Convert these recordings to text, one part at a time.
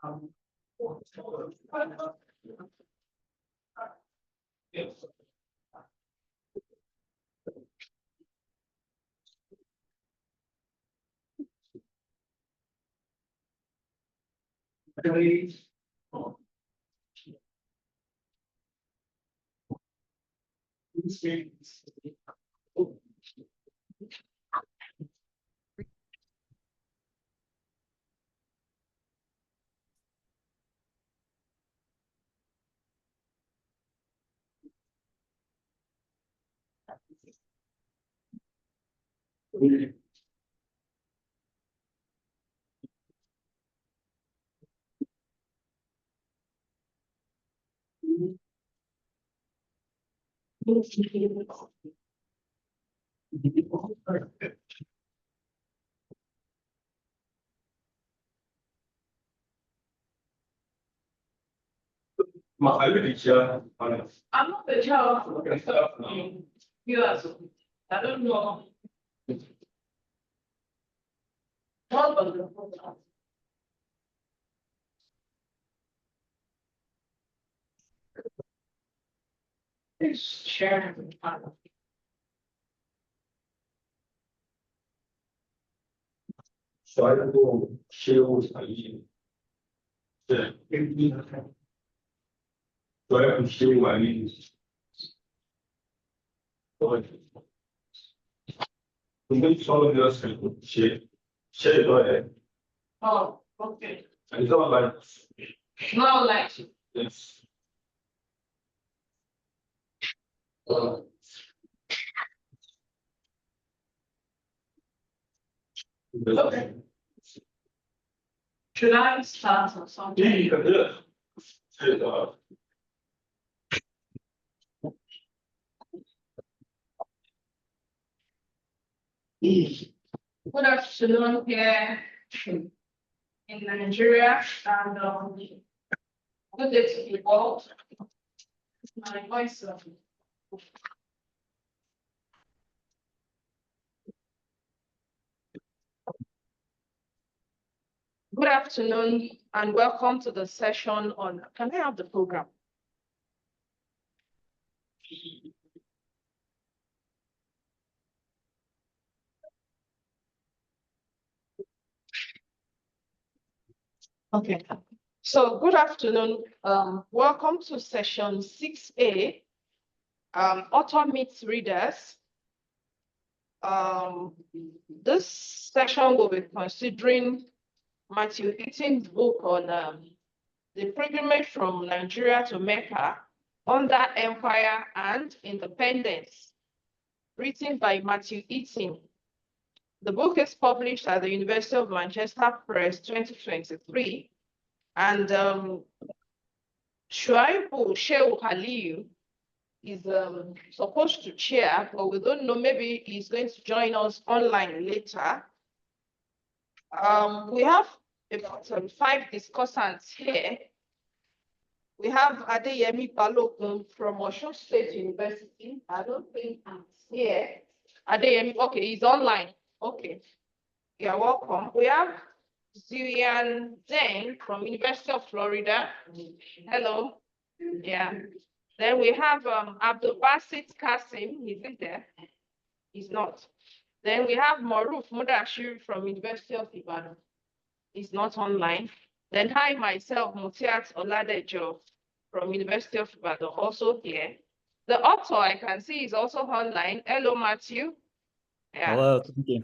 I'm not the child. Yes. I don't know. Share. So I don't know, shields, I mean. So I have to shield, I mean. Maybe some of us can share, go ahead. Oh, okay. And it's not like, Not like it's. Okay. Should I start or something? Yeah, you can do it. Good afternoon here in Nigeria and good day to you all. My voice. Good afternoon and welcome to the session on, can I have the program? Okay, so good afternoon. Welcome to session 6A, author meets readers. This session will be considering Mathew Heaton's book on the pilgrimage from Nigeria to Mecca under Empire and Independence, written by Mathew Heaton. The book is published at the University of Manchester Press 2023, and Shuaibu Shehu Aliyu is supposed to chair, but we don't know, maybe he's going to join us online later. We have about 5 discussants here. We have Adeyemi Balogun from Osun State University. I don't think he's here. Adeyemi, okay, he's online. Okay, you're welcome. We have Ziyan Zeng from University of Florida. Hello. Yeah. Then we have Abdul Basit Kasim. Is he there? He's not. Then we have Maruf Mudashir from University of Ibadan. He's not online. Then hi, myself, Mutiat Oladejo from University of Ibadan, also here. The author I can see is also online. Hello, Matthew. Yeah. Hello, thank you.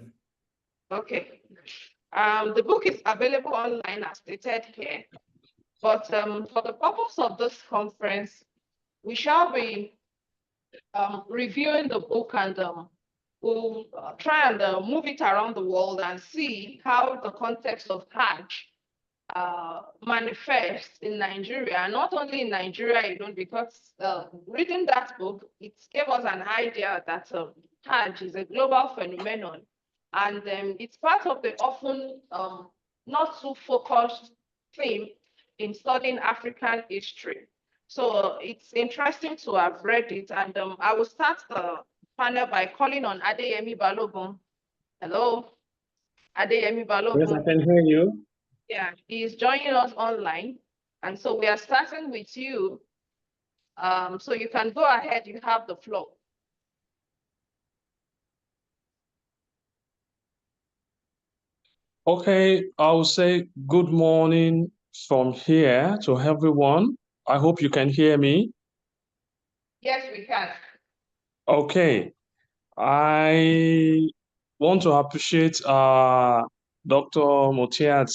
Okay. The book is available online as stated here. But for the purpose of this conference, we shall be reviewing the book and we'll try and move it around the world and see how the context of Hajj manifests in Nigeria, not only in Nigeria, because reading that book, it gave us an idea that Hajj is a global phenomenon, and it's part of the often not so focused theme in studying African history. So it's interesting to have read it, and I will start the panel by calling on Adeyemi Balogun. Hello, Adeyemi Balogun. Yes, I can hear you. Yeah, he is joining us online. And so we are starting with you. So you can go ahead, you have the floor. Okay, I'll say good morning from here to everyone. I hope you can hear me. Yes, we can. Okay, I want to appreciate Dr. Motiat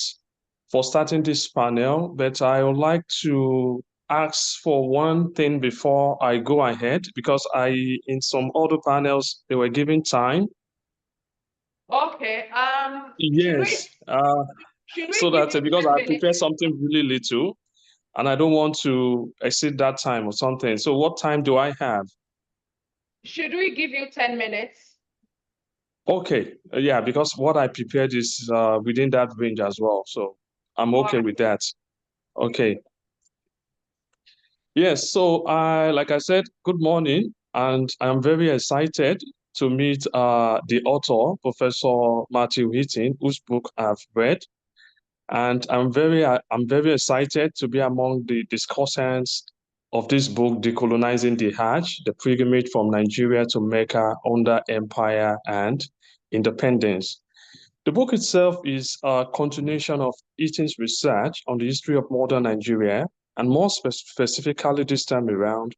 for starting this panel, but I would like to ask for one thing before I go ahead, because in some other panels, they were giving time. Okay. Yes, Should we so give that you because 10 I minutes? prepared something really little, and I don't want to exceed that time or something. So what time do I have? Should we give you 10 minutes? Okay, yeah, because what I prepared is within that range as well. So I'm okay with that. Okay. Yes, so like I said, good morning, and I'm very excited to meet the author, Professor Mathew Heaton, whose book I've read. And I'm very excited to be among the discussants of this book, Decolonizing the Hajj, the pilgrimage from Nigeria to Mecca under empire and independence. The book itself is a continuation of Eaton's research on the history of modern Nigeria, and more specifically this time around,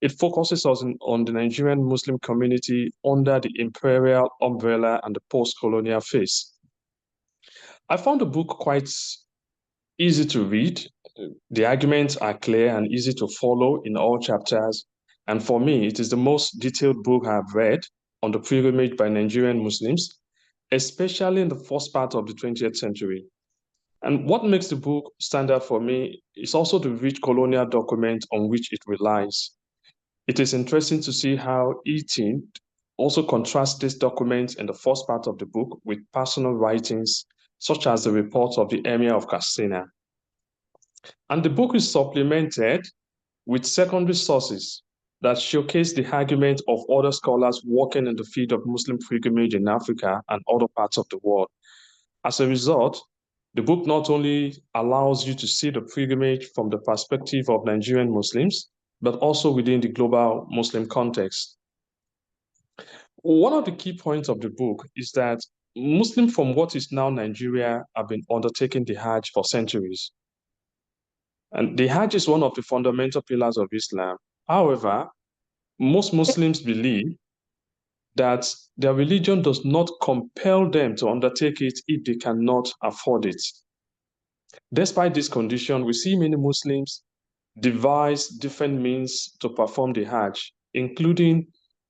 it focuses on the Nigerian Muslim community under the imperial umbrella and the post-colonial phase. I found the book quite easy to read. The arguments are clear and easy to follow in all chapters. And for me, it is the most detailed book I've read on the pilgrimage by Nigerian Muslims, especially in the first part of the 20th century. And what makes the book stand out for me is also the rich colonial document on which it relies. It is interesting to see how Eaton also contrasts these documents in the first part of the book with personal writings, such as the reports of the Emir of Katsina. And the book is supplemented with secondary sources that showcase the argument of other scholars working in the field of Muslim pilgrimage in Africa and other parts of the world. As a result, the book not only allows you to see the pilgrimage from the perspective of Nigerian Muslims, but also within the global Muslim context. One of the key points of the book is that Muslims from what is now Nigeria have been undertaking the Hajj for centuries. And the Hajj is one of the fundamental pillars of Islam. However, most Muslims believe that their religion does not compel them to undertake it if they cannot afford it. Despite this condition, we see many Muslims devise different means to perform the Hajj, including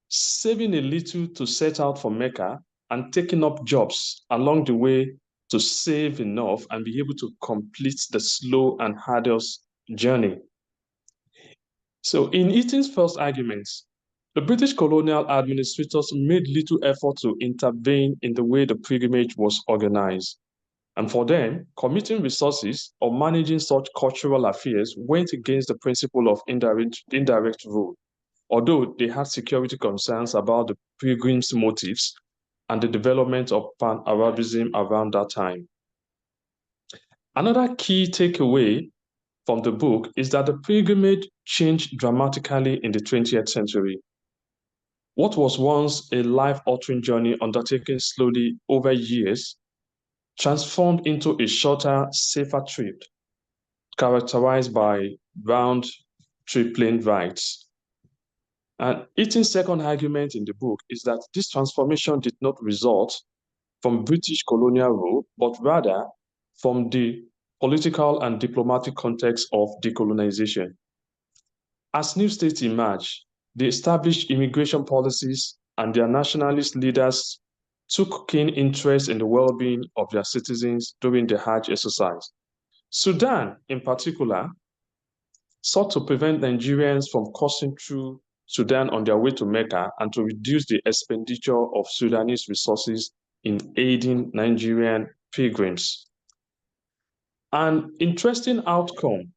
saving a little to set out for Mecca and taking up jobs along the way to save enough and be able to complete the slow and arduous journey. So, in Eaton's first arguments, the British colonial administrators made little effort to intervene in the way the pilgrimage was organized. And for them, committing resources or managing such cultural affairs went against the principle of indirect rule, although they had security concerns about the pilgrims' motives and the development of Pan-Arabism around that time. Another key takeaway from the book is that the pilgrimage changed dramatically in the 20th century. What was once a life-altering journey undertaken slowly over years transformed into a shorter, safer trip characterized by round-trip plane rides. And Eaton's second argument in the book is that this transformation did not result from British colonial rule, but rather from the political and diplomatic context of decolonization. As new states emerged, they established immigration policies, and their nationalist leaders took keen interest in the well-being of their citizens during the Hajj exercise. Sudan, in particular, sought to prevent Nigerians from crossing through Sudan on their way to Mecca and to reduce the expenditure of Sudanese resources in aiding Nigerian pilgrims. An interesting outcome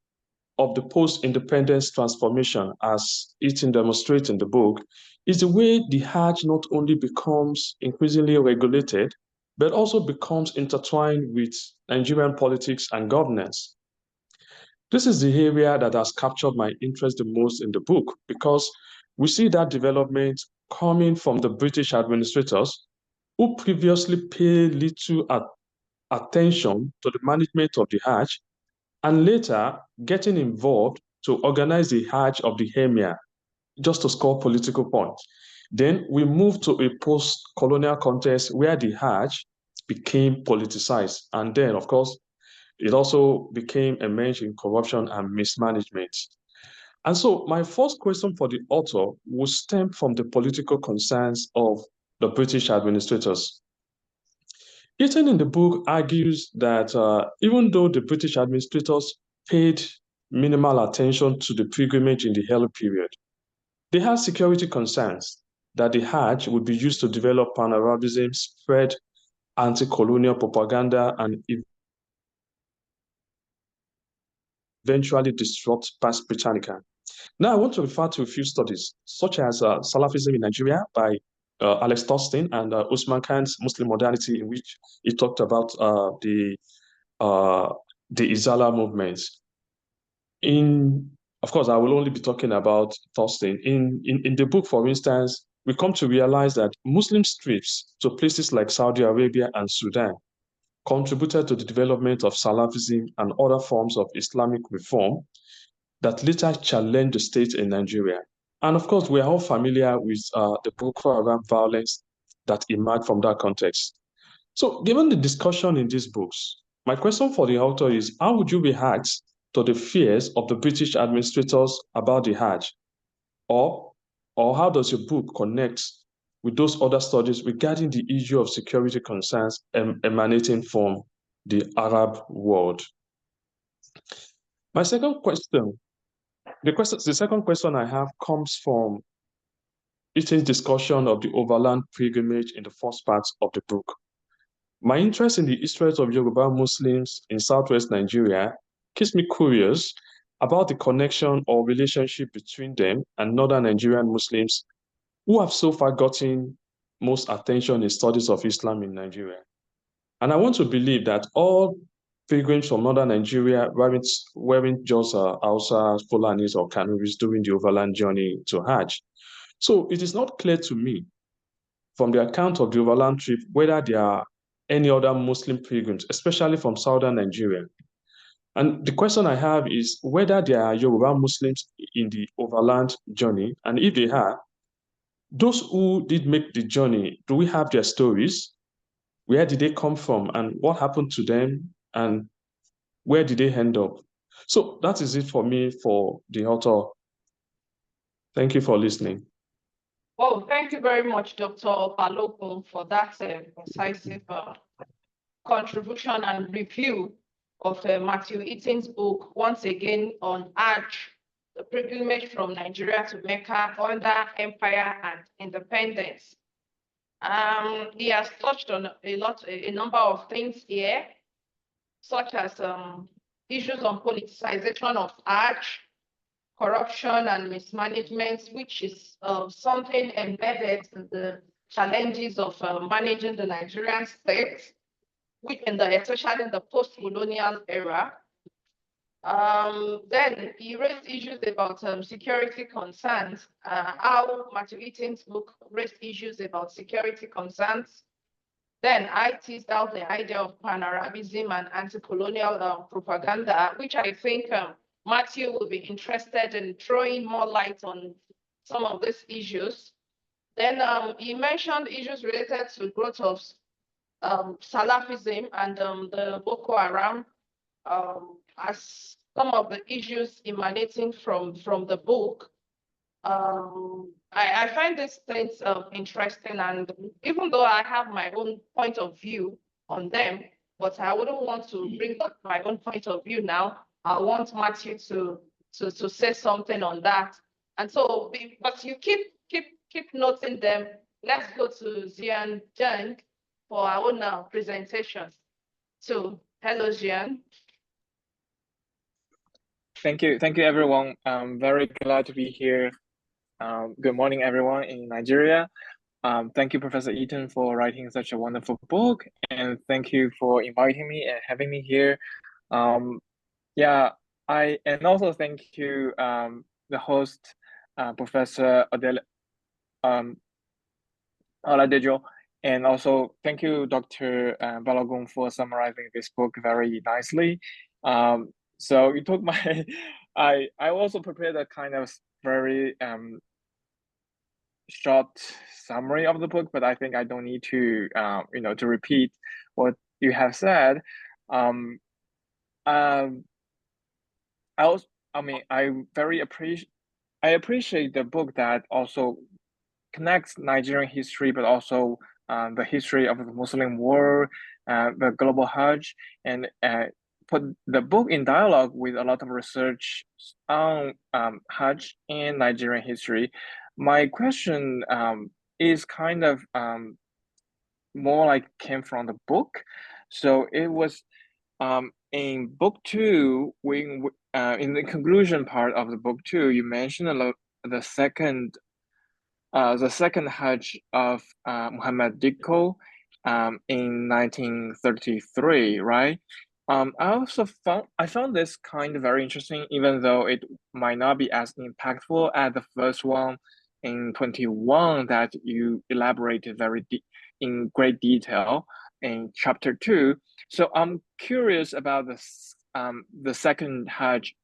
of the post-independence transformation, as Eaton demonstrates in the book, is the way the Hajj not only becomes increasingly regulated, but also becomes intertwined with Nigerian politics and governance. This is the area that has captured my interest the most in the book because we see that development coming from the British administrators who previously paid little attention to the management of the Hajj and later getting involved to organize the Hajj of the Emir just to score political points. Then we moved to a post-colonial context where the Hajj became politicized. And then, of course, it also became immersed in corruption and mismanagement. And so my first question for the author will stem from the political concerns of the British administrators. Heaton in the book argues that even though the British administrators paid minimal attention to the pilgrimage in the early period, they had security concerns that the Hajj would be used to develop pan-Arabism, spread anti-colonial propaganda, and eventually disrupt Pax Britannica. Now, I want to refer to a few studies, such as Salafism in Nigeria by Alex Thorstein and Usman Khan's Muslim Modernity, in which he talked about the Izala movements. Of course, I will only be talking about Thorstein. In the book, for instance, we come to realize that Muslim trips to places like Saudi Arabia and Sudan contributed to the development of Salafism and other forms of Islamic reform that later challenged the state in Nigeria. And of course, we are all familiar with the Boko Haram violence that emerged from that context. So given the discussion in these books, my question for the author is, how would you react to the fears of the British administrators about the Hajj? Or how does your book connect with those other studies regarding the issue of security concerns emanating from the Arab world? My second question, the second question I have comes from Heaton's discussion of the overland pilgrimage in the first part of the book. My interest in the history of Yoruba Muslims in southwest Nigeria keeps me curious about the connection or relationship between them and northern Nigerian Muslims who have so far gotten most attention in studies of Islam in Nigeria. And I want to believe that all pilgrims from northern Nigeria weren't just Hausa, Fulanis, or Kanuris during the overland journey to Hajj. So it is not clear to me from the account of the overland trip whether there are any other Muslim pilgrims, especially from southern Nigeria. And the question I have is whether there are Yoruba Muslims in the overland journey, and if they are, those who did make the journey, do we have their stories? Where did they come from, and what happened to them, and where did they end up? So that is it for me for the author. Thank you for listening. Well, thank you very much, Dr. Balogun, for that incisive contribution and review of Mathew Heaton's book, once again on Hajj, the pilgrimage from Nigeria to Mecca under empire and independence. He has touched on a number of things here, such as issues on politicization of Hajj, corruption and mismanagement, which is something embedded in the challenges of managing the Nigerian state, especially in the post-colonial era. Then he raised issues about security concerns, how Mathew Heaton's book raised issues about security concerns. Then I teased out the idea of pan-Arabism and anti-colonial propaganda, which I think Mathew will be interested in throwing more light on some of these issues. Then he mentioned issues related to growth of Salafism and the Boko Haram as some of the issues emanating from the book. I find these things interesting, and even though I have my own point of view on them, but I wouldn't want to bring up my own point of view now. I want Mathew to say something on that. And so, but you keep noting them. Let's go to Zian Jung for our own presentation. So, hello, Zian. Thank you, everyone. I'm very glad to be here. Good morning, everyone in Nigeria. Thank you, Professor Heaton, for writing such a wonderful book, and thank you for inviting me and having me here. Yeah, and also thank you, the host, Professor Oladejo, and also thank you, Dr. Balogun, for summarizing this book very nicely. So you took my, I also prepared a kind of very short summary of the book, but I think I don't need to, to repeat what you have said. Um, um, I also, I mean, I appreciate the book that also connects Nigerian history, but also the history of the Muslim world, the global Hajj, and put the book in dialogue with a lot of research on Hajj and Nigerian history. My question is kind of more like came from the book. So it was in book two, in the conclusion part of the book two, you mentioned the second Hajj of Muhammad Diko in 1933, right? I found this kind of very interesting, even though it might not be as impactful as the first one in 21 that you elaborated in great detail in chapter 2. So I'm curious about the second Hajj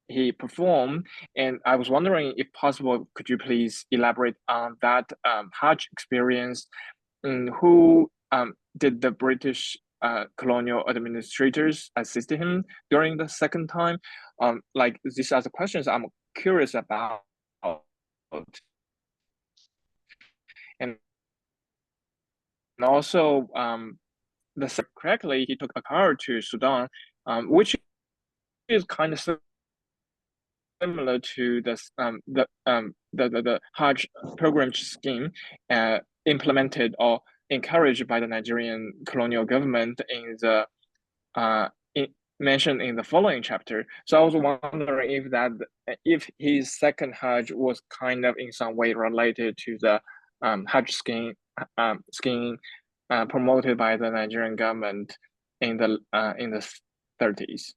he performed, and I was wondering if possible, could you please elaborate on that Hajj experience, and who did the British colonial administrators assist him during the second time? Like these are the questions I'm curious about. And also, correctly, he took a car to Sudan, which is kind of similar to the Hajj program scheme implemented or encouraged by the Nigerian colonial government mentioned in the following chapter. So I was wondering if his second Hajj was kind of in some way related to the Hajj scheme promoted by the Nigerian government in the 30s.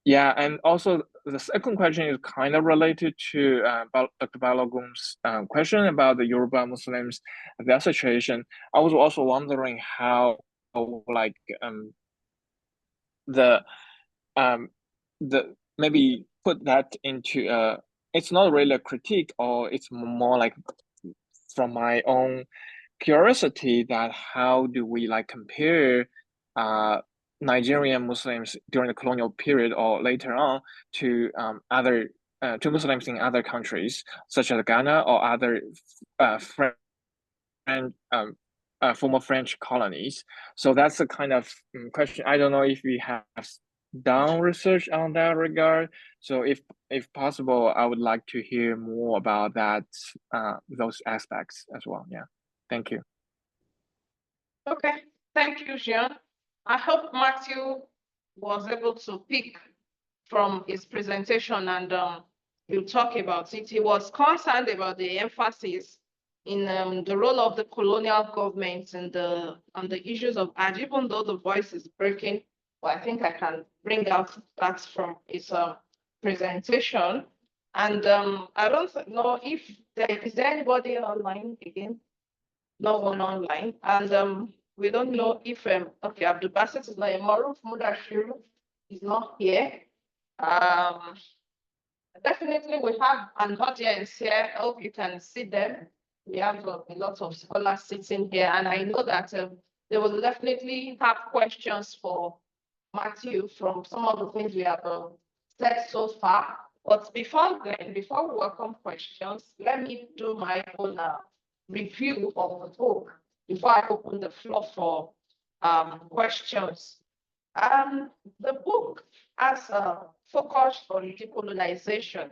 Yeah, and also the second question is kind of related to Dr. Balogun's question about the Yoruba Muslims, their situation. I was also wondering how, like, the maybe put that into it's not really a critique, or it's more like from my own curiosity, that how do we like compare Nigerian Muslims during the colonial period or later on to other to Muslims in other countries such as Ghana or other French former French colonies. So that's a kind of question. I don't know if we have done research on that regard. So if possible, I would like to hear more about that those aspects as well. Yeah, thank you. Okay, thank you, Jean. I hope Matthew was able to pick from his presentation, and he'll talk about it. He was concerned about the emphasis in the role of the colonial government and on the issues of Hajj, even though the voice is breaking. But I think I can bring out that from his presentation. And I don't know if is there anybody online again? No one online. And we don't know if okay, Abdul Basit is not here. Maruf Mudashiru is not here. Definitely we have an audience here. I hope you can see them. We have a lot of scholars sitting here, and I know that they will definitely have questions for Matthew from some of the things we have said so far. But before we welcome questions, let me do my own review of the book before I open the floor for questions. The book has a focus on decolonization.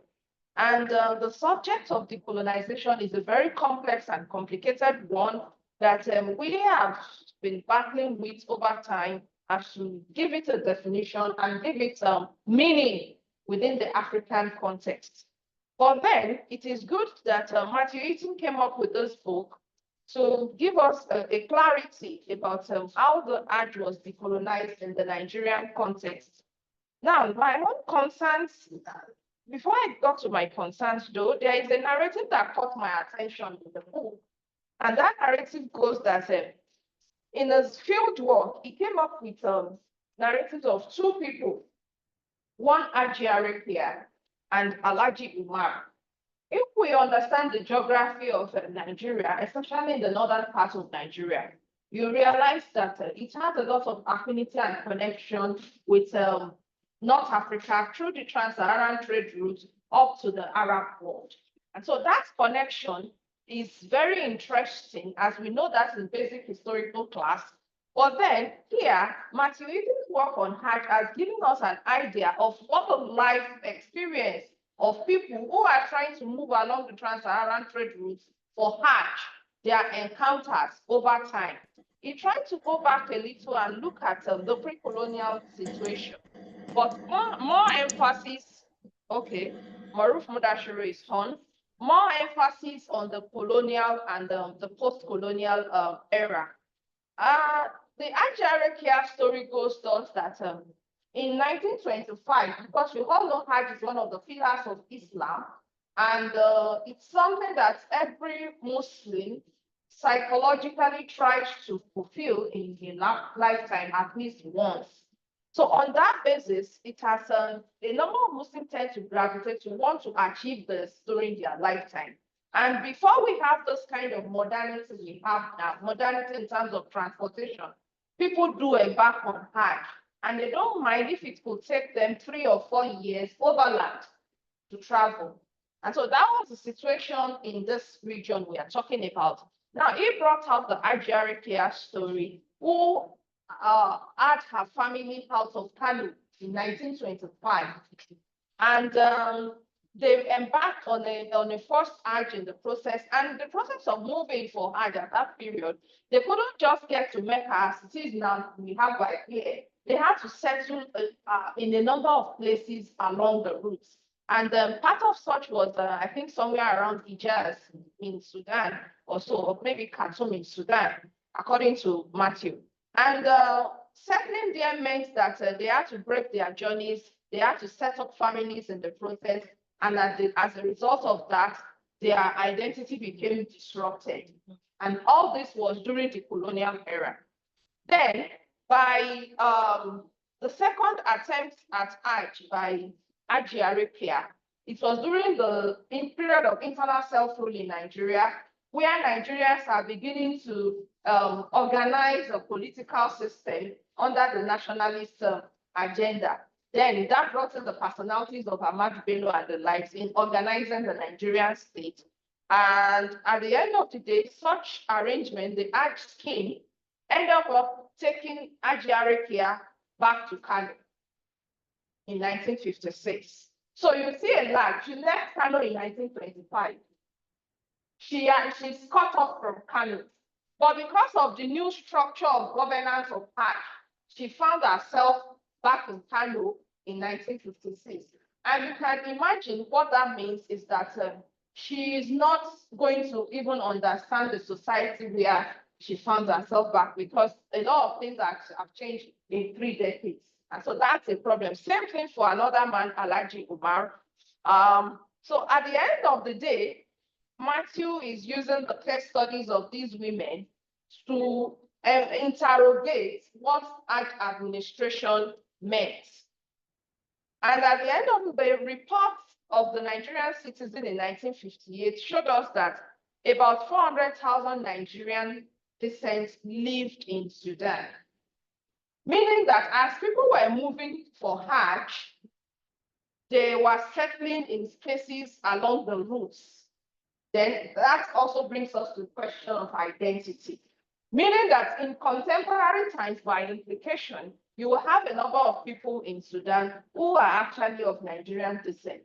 And the subject of decolonization is a very complex and complicated one that we have been battling with over time as to give it a definition and give it meaning within the African context. But then it is good that Mathew Heaton came up with this book to give us a clarity about how the Hajj was decolonized in the Nigerian context. Now, my own concerns, before I got to my concerns though, there is a narrative that caught my attention in the book. And that narrative goes that in his field work, he came up with narratives of two people, one Haji Arabia and Alhaji Umar. If we understand the geography of Nigeria, especially in the northern part of Nigeria, you realize that it has a lot of affinity and connection with North Africa through the trans-Saharan trade route up to the Arab world. And so that connection is very interesting, as we know that in basic historical class. But then here, Mathew Heaton's work on Hajj has given us an idea of what the life experience of people who are trying to move along the trans-Saharan trade routes for Hajj, their encounters over time. He tried to go back a little and look at the pre-colonial situation, but more emphasis, okay, Maruf Mudashiru is on, more emphasis on the colonial and the post-colonial era. The Hajj story goes thus that in 1925, because we all know Hajj is one of the pillars of Islam, and it's something that every Muslim psychologically tries to fulfill in their lifetime at least once. So on that basis, it has a number of Muslims tend to gravitate to want to achieve this during their lifetime. And before we have this kind of modernity we have now, modernity in terms of transportation, people do embark on Hajj, and they don't mind if it could take them 3 or 4 years overland to travel. And so that was the situation in this region we are talking about. Now, he brought up the Ajarikia story, who had her family out of Kano in 1925. And they embarked on a first Hajj in the process. And the process of moving for Hajj at that period, they couldn't just get to Mecca as it is now we have by here. They had to settle in a number of places along the routes. And part of such was, I think, somewhere around Hijaz in Sudan, or so, or maybe Khartoum in Sudan, according to Mathew. And settling there meant that they had to break their journeys, they had to set up families in the process, and as a result of that, their identity became disrupted. And all this was during the colonial era. Then, by the second attempt at Hajj by Haji Arabia, it was during the period of internal self-rule in Nigeria, where Nigerians are beginning to organize a political system under the nationalist agenda. Then that brought in the personalities of Ahmad Bello and the likes in organizing the Nigerian state. And at the end of the day, such arrangement, the Hajj scheme, ended up taking Haji Arabia back to Kano in 1956. So you see a lag. She left Kano in 1925. She's cut off from Kano. But because of the new structure of governance of Hajj, she found herself back in Kano in 1956. And you can imagine what that means is that she is not going to even understand the society where she found herself back, because a lot of things have changed in 3 decades. And so that's a problem. Same thing for another man, Alhaji Umar. So at the end of the day, Mathew is using the case studies of these women to interrogate what Hajj administration meant. And at the end of the report of the Nigerian Citizen in 1958 showed us that about 400,000 Nigerian descent lived in Sudan. Meaning that as people were moving for Hajj, they were settling in spaces along the routes. Then that also brings us to the question of identity. Meaning that in contemporary times, by implication, you will have a number of people in Sudan who are actually of Nigerian descent.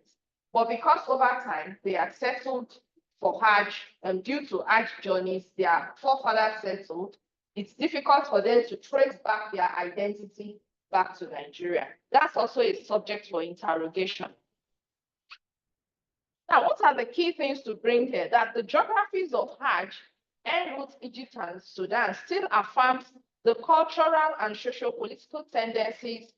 But because over time, they are settled for Hajj, and due to Hajj journeys, their forefathers settled, it's difficult for them to trace back their identity back to Nigeria. That's also a subject for interrogation. Now, what are the key things to bring here? That the geographies of Hajj en route Egypt and Sudan still affirms the cultural and socio-political tendencies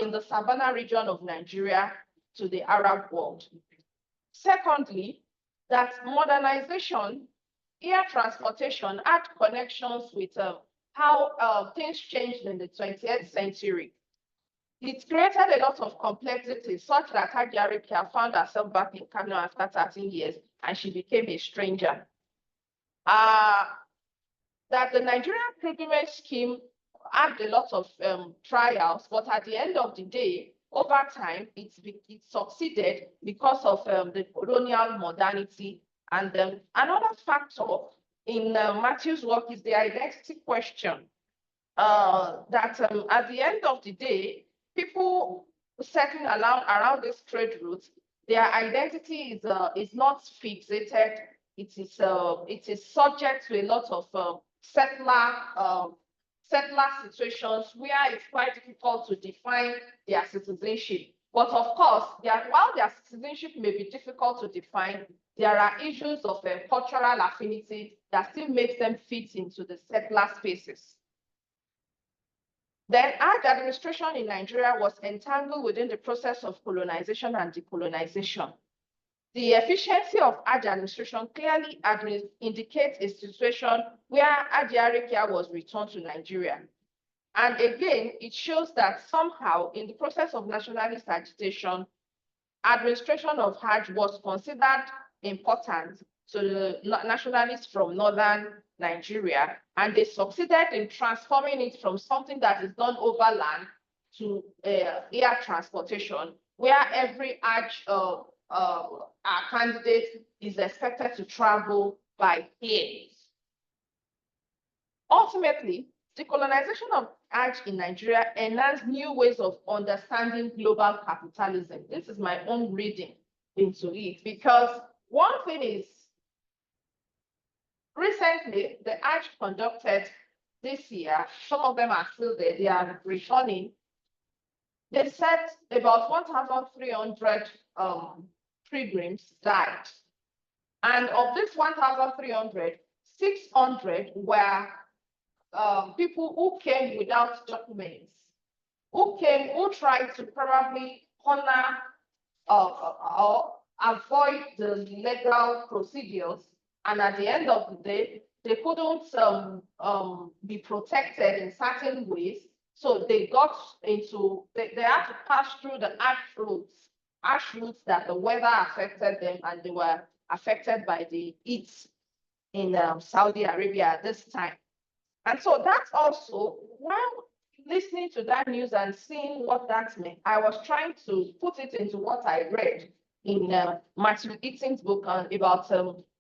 in the Savannah region of Nigeria to the Arab world. Secondly, that modernization, air transportation had connections with how things changed in the 20th century. It created a lot of complexity such that Hajj found herself back in Kano after 13 years and she became a stranger. That the Nigerian pilgrimage scheme had a lot of trials, but at the end of the day, over time, it succeeded because of the colonial modernity. And another factor in Matthew's work is the identity question. That at the end of the day, people settling around this trade route, their identity is not fixated. It is subject to a lot of settler situations where it's quite difficult to define their citizenship. But of course, while their citizenship may be difficult to define, there are issues of cultural affinity that still makes them fit into the settler spaces. Then Hajj administration in Nigeria was entangled within the process of colonization and decolonization. The efficiency of Hajj administration clearly indicates a situation where Hajj was returned to Nigeria. And again, it shows that somehow in the process of nationalist agitation, administration of Hajj was considered important to the nationalists from northern Nigeria, and they succeeded in transforming it from something that is done over land to air transportation, where every Hajj candidate is expected to travel by air. Ultimately, the colonization of Hajj in Nigeria enhanced new ways of understanding global capitalism. This is my own reading into it, because one thing is, recently, the Hajj conducted this year, some of them are still there, they are returning. They said about 1,300 pilgrims died. And of this 1,300, 600 were people who came without documents, who tried to probably honor or avoid the legal procedures, and at the end of the day, they couldn't be protected in certain ways, so they got into, they had to pass through the ash routes that the weather affected them, and they were affected by the heat in Saudi Arabia at this time. And so that's also, while listening to that news and seeing what that meant, I was trying to put it into what I read in Mathew Heaton's book about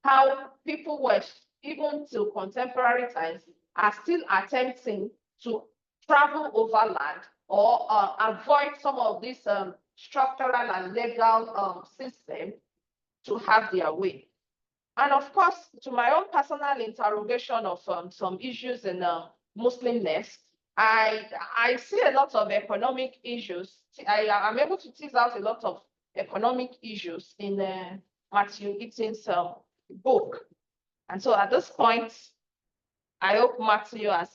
how people were, even till contemporary times, are still attempting to travel over land or avoid some of this structural and legal system to have their way. And of course, to my own personal interrogation of some issues in Muslimness, I see a lot of economic issues. I'm able to tease out a lot of economic issues in Mathew Heaton's book. And so at this point, I hope Mathew has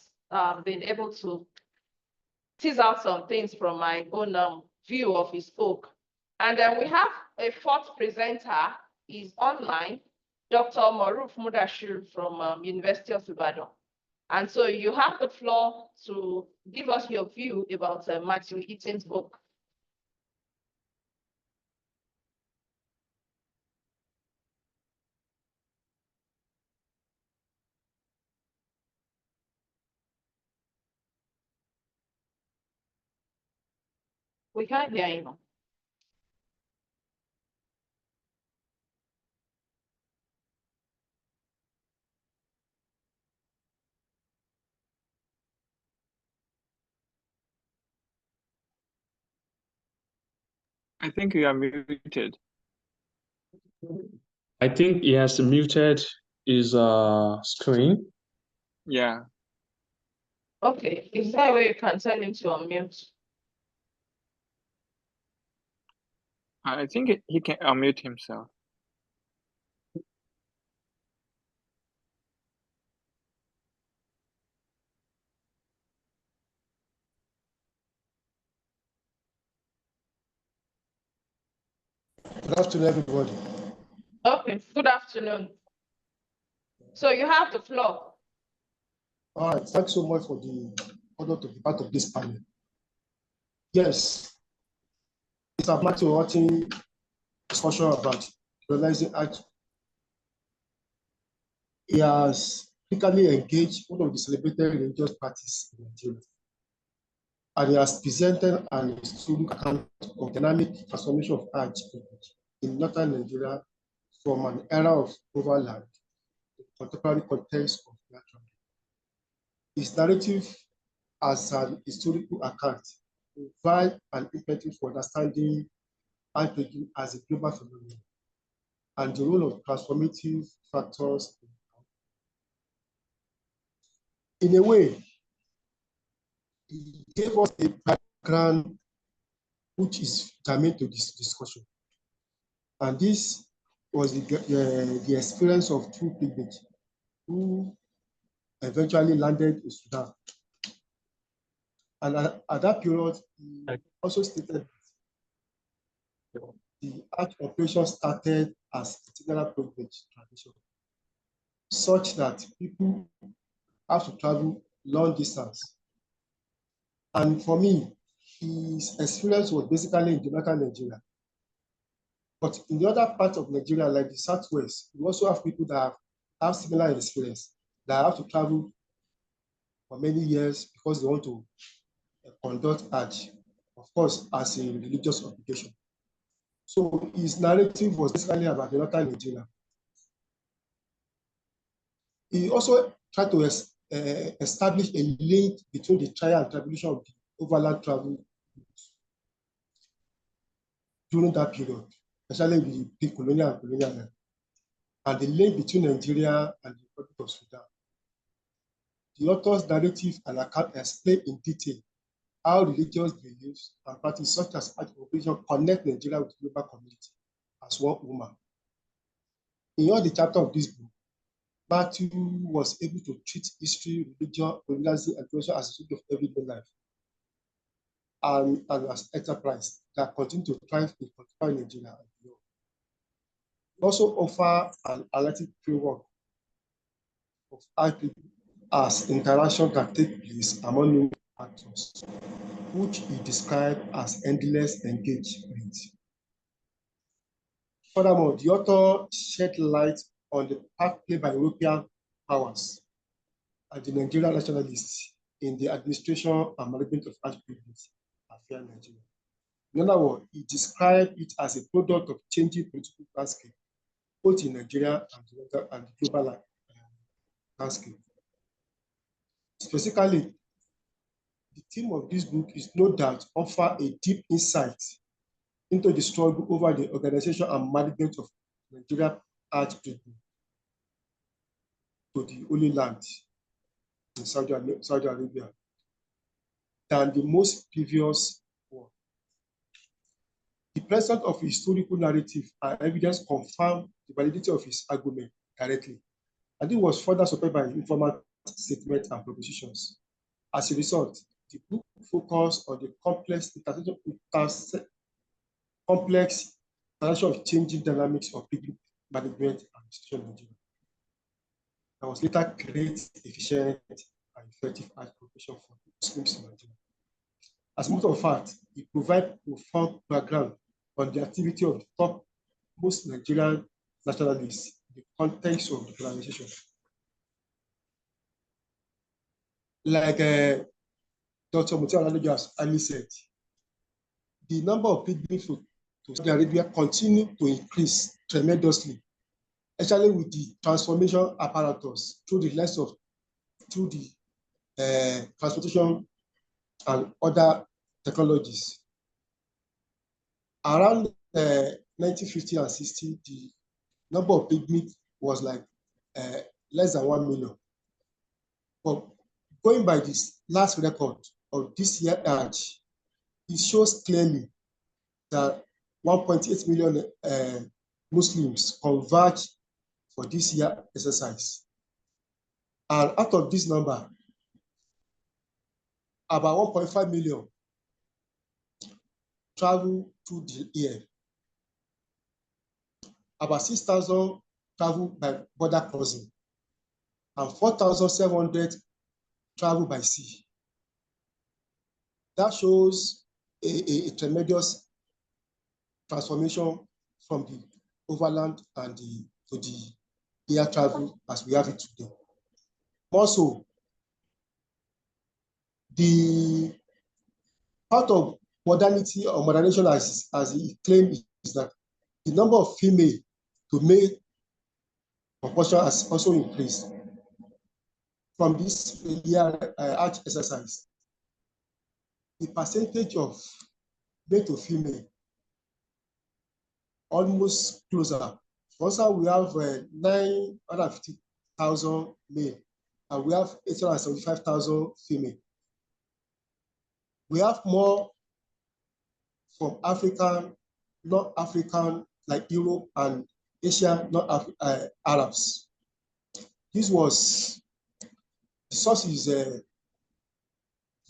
been able to tease out some things from my own view of his book. And then we have a fourth presenter, is online, Dr. Maruf Mudashir from University of Ibadan. And so you have the floor to give us your view about Mathew Heaton's book. We can't hear you. I think you are muted. I think he has muted his screen. Yeah. Okay, is there a way you can tell him to unmute? I think he can unmute himself. Good afternoon, everybody. Okay, good afternoon. So you have the floor. All right, thanks so much for the honor to be part of this panel. Yes, Mr. Mathew watching discussion about decolonizing Hajj. He has frequently engaged one of the celebrated religious parties in Nigeria, and he has presented an historic account of dynamic transformation of Hajj in northern Nigeria from an era of overland to contemporary context of natural. His narrative as an historical account provide an impetus for understanding anthropology as a global phenomenon and the role of transformative factors. In a way, he gave us a background which is germane to this discussion. And this was the experience of two pilgrims who eventually landed in Sudan. And at that period, he also stated the Hajj operation started as a general pilgrimage tradition, such that people have to travel long distance. And for me, his experience was basically in the northern Nigeria. But in the other parts of Nigeria, like the Southwest, we also have people that have similar experience, that have to travel for many years because they want to conduct Hajj, of course, as a religious obligation. So his narrative was basically about the northern Nigeria. He also tried to establish a link between the trial and tribulation of the overland travel during that period, especially with the colonial and colonial era, and the link between Nigeria and the Republic of Sudan. The author's narrative and account explain in detail how religious beliefs and practices such as Hajj operation connect Nigeria with the global community as one woman. In all the chapters of this book, Mathew was able to treat history, religion, colonialism, and culture as a sort of everyday life and as enterprise that continue to thrive in contemporary Nigeria and beyond. We also offer an analytic framework of how people as interaction can take place among new actors, which he described as endless engagement. Furthermore, the author shed light on the part played by European powers and the Nigerian nationalists in the administration and management of Hajj pilgrims affairs in Nigeria. In other words, he described it as a product of changing political landscape, both in Nigeria and the global landscape. Specifically, the theme of this book is no doubt offer a deep insight into the struggle over the organization and management of Nigeria Hajj pilgrims to the Holy Land in Saudi Arabia than the most previous one. The presence of historical narrative and evidence confirm the validity of his argument directly, and it was further supported by informal statements and propositions. As a result, the book focused on the complex interaction of changing dynamics of pilgrim management and institutional Nigeria. That was later create efficient and effective Hajj preparation for Muslims in Nigeria. As a matter of fact, it provides profound background on the activity of the top most Nigerian nationalists in the context of the organization. Like Dr. Mathew has earlier said, the number of pilgrims to Saudi Arabia continue to increase tremendously, especially with the transformation apparatus through the transportation and other technologies. Around 1950 and 60, the number of pilgrims was like less than 1 million. But going by this last record of this year Hajj, it shows clearly that 1.8 million Muslims converge for this year exercise. And out of this number, about 1.5 million travel through the year. about 6,000 travel by border crossing, and 4,700 travel by sea. That shows a tremendous transformation from the overland and to the air travel as we have it today. Also, the part of modernity or modernization, as he claimed, is that the number of female to male proportion has also increased. From this year Hajj exercise, the percentage of male to female almost closer. Also, we have 950,000 male, and we have 875,000 female. We have more from African, North African, like Europe and Asia, not Arabs. This was the sources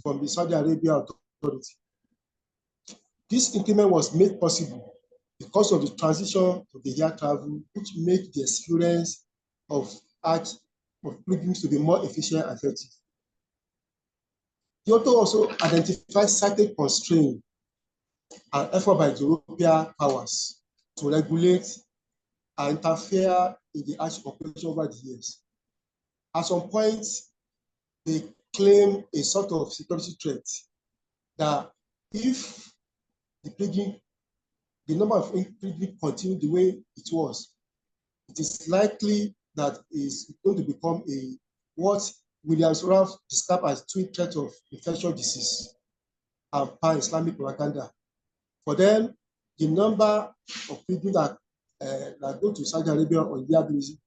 from the Saudi Arabia Authority. This increment was made possible because of the transition to the air travel, which made the experience of Hajj of pilgrims to be more efficient and effective. The author also identified certain constraints and effort by the European powers to regulate and interfere in the Hajj operation over the years. At some point, they claim a sort of security threat that if the number of pilgrims continue the way it was, it is likely that it's going to become what William Ralph described as twin threat of infectious disease and pan-Islamic propaganda. For them, the number of people that go to Saudi Arabia on their basis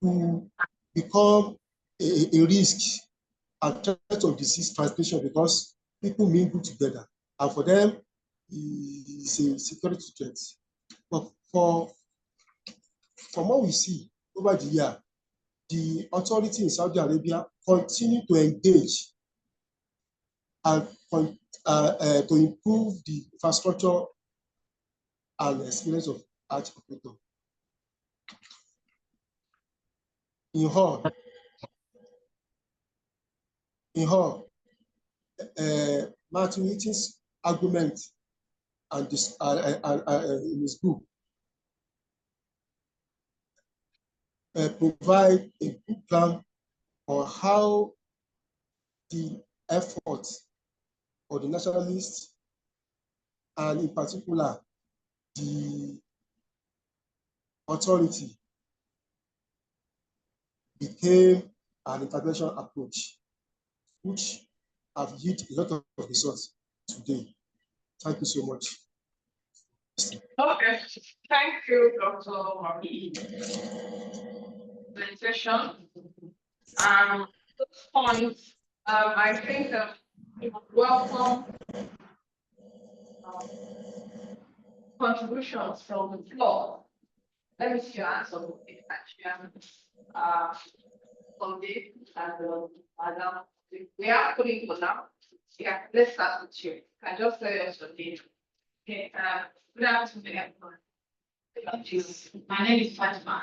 to become a risk and threat of disease transmission because people mingle together. And for them, it's a security threat. But from what we see over the year, the authority in Saudi Arabia continue to engage and to improve the infrastructure and experience of Hajj operator. In all, Mathew Heaton's argument and this in his book provide a good plan on how the efforts of the nationalists and in particular the authority became an intervention approach, which have yielded a lot of results today. Thank you so much. Okay, thank you, Dr. Marie. Presentation. Those points, I think welcome contributions from the floor. Let me see your answer. Sunday and Madam. We are putting for now. Yeah, let's start with you. I just say us your name. Okay, good afternoon, everyone. My name is Fatima.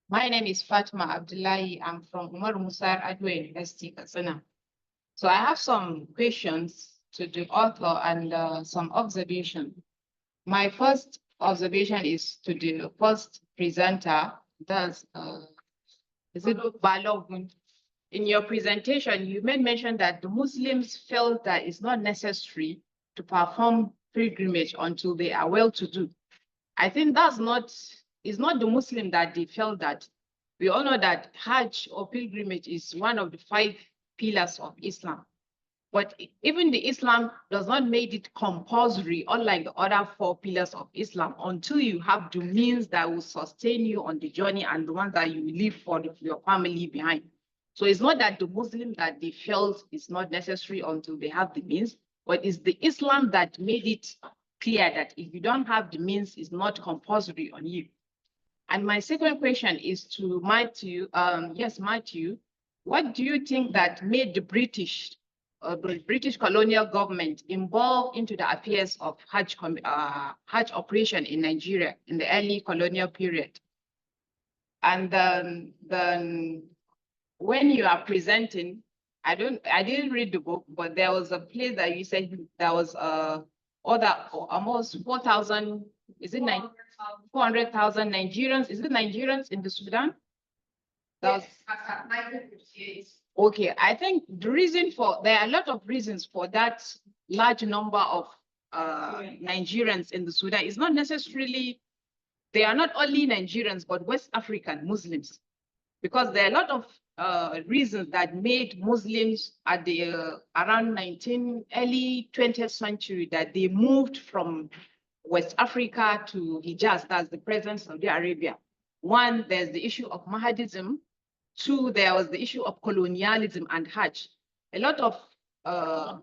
My name is Fatima Abdullahi. I'm from Umar Musar Adwa University, Katsina. So I have some questions to the author and some observation. My first observation is to the first presenter, that's is it Balogun? In your presentation, you made mention that the Muslims felt that it's not necessary to perform pilgrimage until they are well-to-do. I think it's not the Muslim that they felt that. We all know that Hajj or pilgrimage is one of the 5 pillars of Islam. But even the Islam does not make it compulsory, unlike the other 4 pillars of Islam, until you have the means that will sustain you on the journey and the ones that you leave for your family behind. So it's not that the Muslim that they felt is not necessary until they have the means, but it's the Islam that made it clear that if you don't have the means, it's not compulsory on you. And my second question is to Mathew. Yes, Mathew, what do you think that made the British colonial government involved into the affairs of Hajj operation in Nigeria in the early colonial period? And then when you are presenting, I didn't read the book, but there was a place that you said there was almost 4,000, is it 400,000 Nigerians? Is it Nigerians in the Sudan? Yes, okay, I think there are a lot of reasons for that large number of Nigerians in the Sudan. It's not necessarily, they are not only Nigerians, but West African Muslims, because there are a lot of reasons that made Muslims at the around early 20th century that they moved from West Africa to Hijaz, that's the present Saudi Arabia. One, there's the issue of Mahadism. Two, there was the issue of colonialism and Hajj. A lot of, I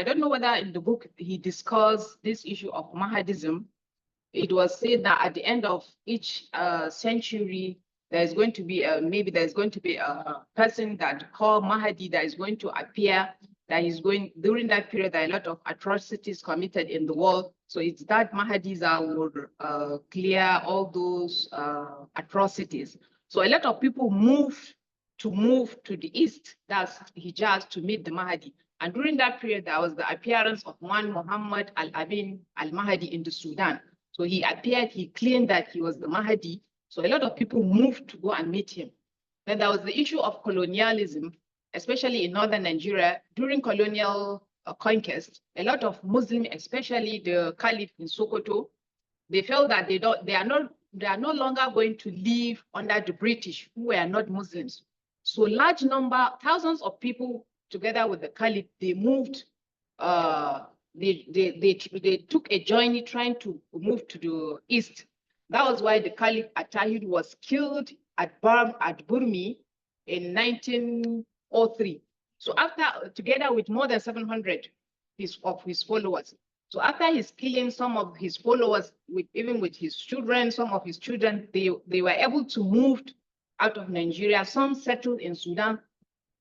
don't know whether in the book he discussed this issue of Mahadism. It was said that at the end of each century, there's going to be maybe there's going to be a person that called Mahdi that is going to appear, that is going, during that period, there are a lot of atrocities committed in the world. So it's that Mahdi that would clear all those atrocities. So a lot of people move to the east, that's Hijaz, to meet the Mahdi. And during that period, there was the appearance of one Muhammad al-Amin al-Mahdi in the Sudan. So he appeared, he claimed that he was the Mahdi. So a lot of people moved to go and meet him. Then there was the issue of colonialism, especially in northern Nigeria. During colonial conquest, a lot of Muslims, especially the Caliph in Sokoto, they felt that they are no longer going to live under the British, who were not Muslims. So large number, thousands of people together with the Caliph, they moved, they took a journey trying to move to the east. That was why the Caliph Attahid was killed at Burmi in 1903. So after, together with more than 700 of his followers. So after his killing, some of his followers, even with his children, some of his children, they were able to move out of Nigeria. Some settled in Sudan,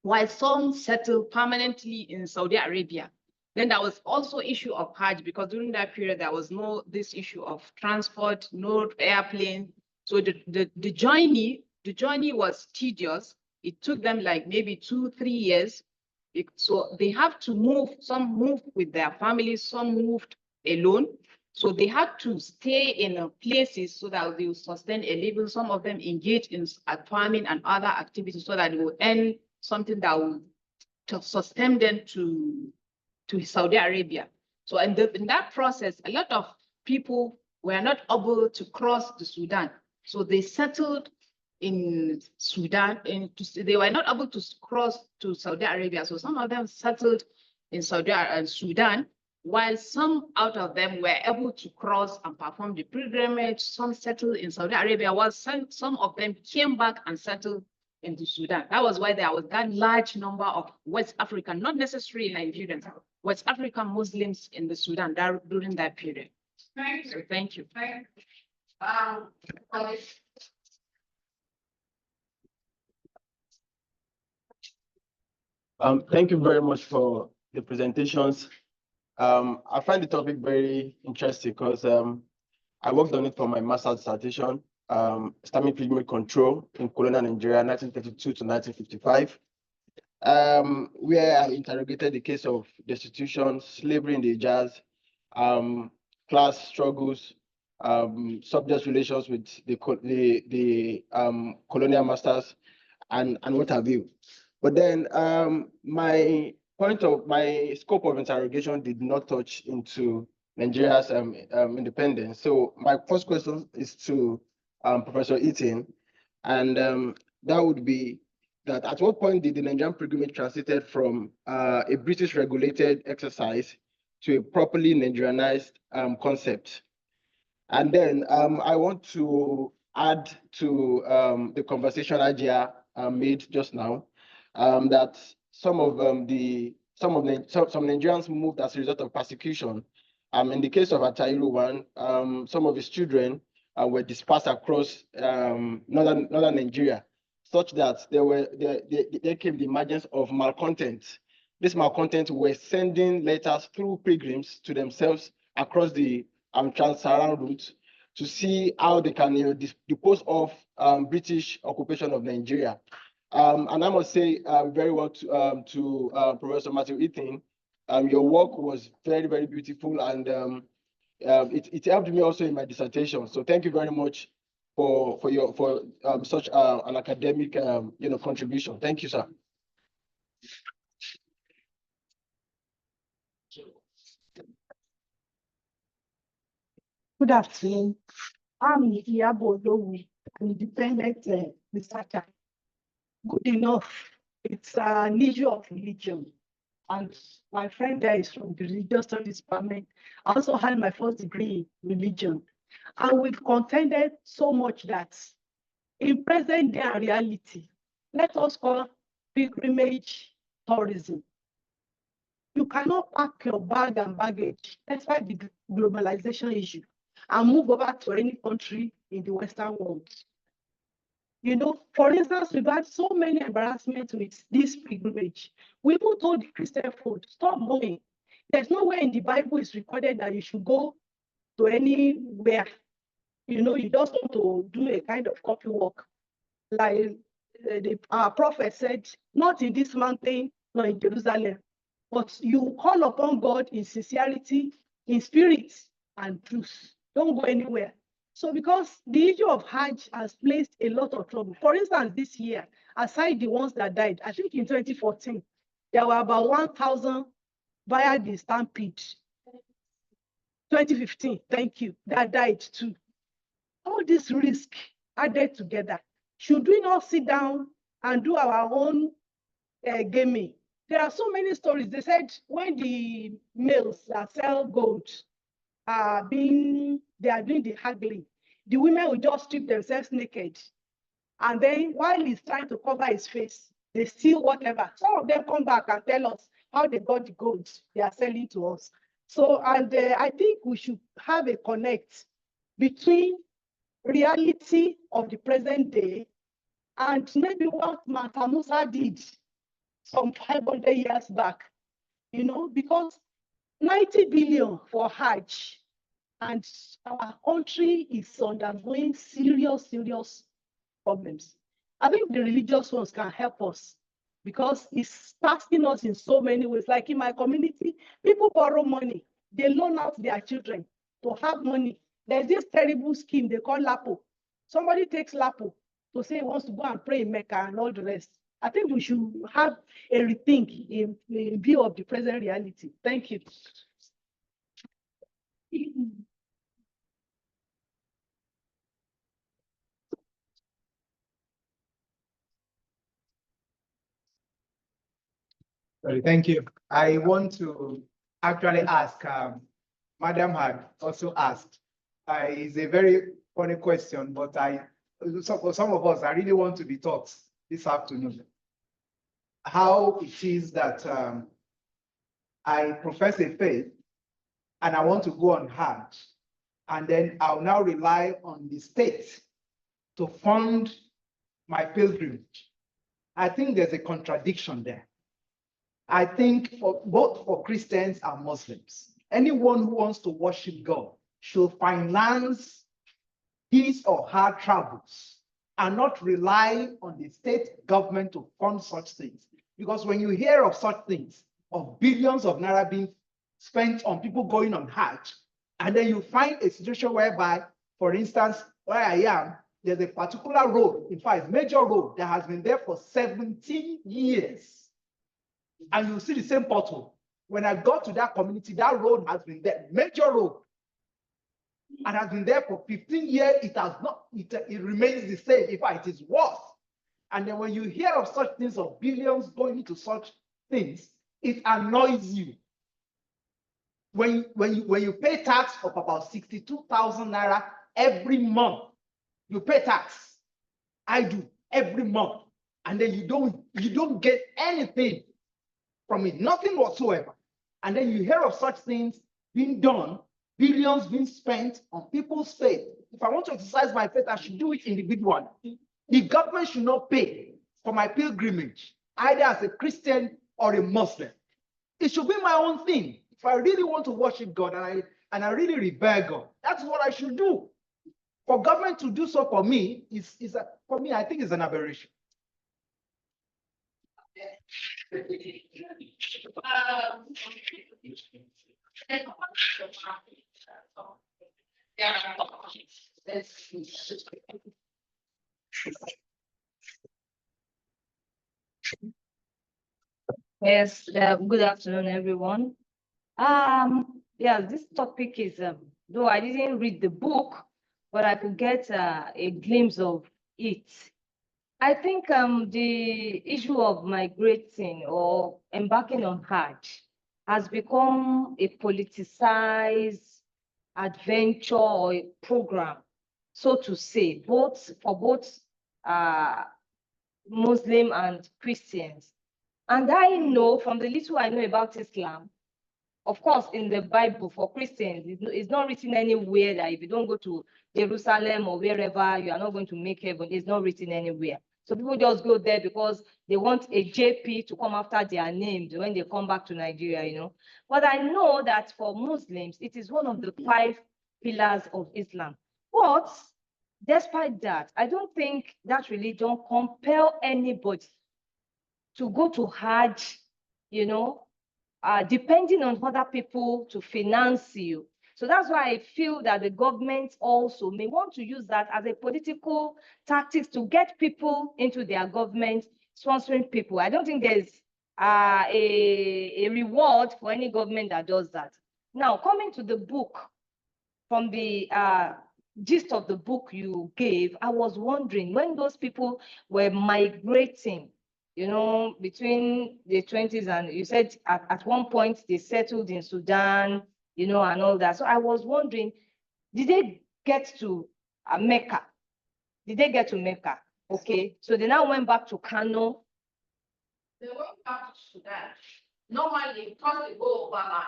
while some settled permanently in Saudi Arabia. Then there was also issue of Hajj, because during that period, there was this issue of transport, no airplane. So the journey was tedious. It took them like maybe 2-3 years. So they have to move, some moved with their families, some moved alone. So they had to stay in places so that they would sustain a living. Some of them engaged in farming and other activities so that they would earn something that would sustain them to Saudi Arabia. So in that process, a lot of people were not able to cross the Sudan. So they settled in Sudan, they were not able to cross to Saudi Arabia. So some of them settled in Sudan, while some out of them were able to cross and perform the pilgrimage. Some settled in Saudi Arabia, while some of them came back and settled into Sudan. That was why there was that large number of West African, not necessarily Nigerians, West African Muslims in the Sudan during that period. So thank you. Thank you very much for the presentations. I find the topic very interesting because I worked on it for my master's dissertation, Islamic pilgrimage control in colonial Nigeria, 1932 to 1955, where I interrogated the case of destitution, slavery in the Hijaz, class struggles, subject relations with the colonial masters, and what have you. But then my scope of interrogation did not touch into Nigeria's independence. So my first question is to Professor Heaton, and that would be that at what point did the Nigerian pilgrimage transited from a British regulated exercise to a properly Nigerianized concept? And then I want to add to the conversation Ajia made just now, that some Nigerians moved as a result of persecution. In the case of Atahiru one, some of his children were dispersed across northern Nigeria, such that there came the emergence of malcontent. This malcontent were sending letters through pilgrims to themselves across the Trans-Saharan route to see how they can dispose of British occupation of Nigeria. And I must say very well to Professor Mathew Heaton. Your work was very, very beautiful, and it helped me also in my dissertation. So thank you very much for such an academic contribution. Thank you, sir. Good afternoon. I'm Iyabo Olowu, an independent researcher. Good enough. It's an issue of religion. And my friend there is from the religious studies department. I also had my first degree in religion. And we've contended so much that in present day reality, let us call pilgrimage tourism. You cannot pack your bag and baggage, despite the globalization issue, and move over to any country in the Western world. You know, for instance, we've had so many embarrassments with this pilgrimage. We even told the Christian folk, stop going. There's nowhere in the Bible is recorded that you should go to anywhere. You know, you just want to do a kind of copy work. Like our prophet said, not in this mountain, nor in Jerusalem, but you call upon God in sincerity, in spirit, and truth. Don't go anywhere. So because the issue of Hajj has placed a lot of trouble. For instance, this year, aside the ones that died, I think in 2014, there were about 1,000 via the stampede. 2015, thank you, that died too. All this risk added together. Should we not sit down and do our own gaming? There are so many stories. They said when the males that sell gold they are doing the haggling, the women will just strip themselves naked. And then while he's trying to cover his face, they steal whatever. Some of them come back and tell us how they got the gold they are selling to us. So, and I think we should have a connect between reality of the present day and maybe what Musa did some 500 years back, you know, because 90 billion for Hajj, and our country is undergoing serious problems. I think the religious ones can help us because it's tasking us in so many ways. Like in my community, people borrow money, they loan out their children to have money. There's this terrible scheme they call Lapo. Somebody takes Lapo to say he wants to go and pray in Mecca and all the rest. I think we should have a rethink in view of the present reality. Thank you. Thank you. I want to actually ask, Madam had also asked, it's a very funny question, but for some of us, I really want to be taught this afternoon how it is that I profess a faith and I want to go on Hajj, and then I'll now rely on the state to fund my pilgrimage. I think there's a contradiction there. I think both for Christians and Muslims, anyone who wants to worship God should finance his or her travels and not rely on the state government to fund such things. Because when you hear of such things, of billions of naira being spent on people going on Hajj, and then you find a situation whereby, for instance, where I am, there's a particular road, in fact, major road that has been there for 17 years. And you see the same pothole. When I got to that community, that road has been there, major road, and has been there for 15 years. It has not, it remains the same. In fact, it is worse. And then when you hear of such things, of billions going into such things, it annoys you. When you pay tax of about 62,000 naira every month, you pay tax. I do every month, and then you don't get anything from it, nothing whatsoever. And then you hear of such things being done, billions being spent on people's faith, if I want to exercise my faith, I should do it individually. The government should not pay for my pilgrimage, either as a Christian or a Muslim. It should be my own thing. If I really want to worship God and I really revere God, that's what I should do. For government to do so for me for me, I think it's an aberration. Yes, good afternoon, everyone. Yeah, this topic is, though I didn't read the book, but I could get a glimpse of it. I think the issue of migrating or embarking on Hajj has become a politicized adventure or a program, so to say, for both Muslim and Christians. And I know from the little I know about Islam, of course, in the Bible for Christians, it's not written anywhere that if you don't go to Jerusalem or wherever, you are not going to make heaven. It's not written anywhere. So people just go there because they want a JP to come after their names when they come back to Nigeria, you know. But I know that for Muslims, it is one of the 5 pillars of Islam. But despite that, I don't think that religion compel anybody to go to Hajj, you know, depending on other people to finance you. So that's why I feel that the government also may want to use that as a political tactics to get people into their government, sponsoring people. I don't think there's a reward for any government that does that. Now, coming to the book, from the gist of the book you gave, I was wondering when those people were migrating, you know, between the 20s and you said at one point they settled in Sudan, you know, and all that. So I was wondering, did they get to Mecca? Did they get to Mecca? Okay, so they now went back to Kano. They went back to Sudan. Normally, because they go overland,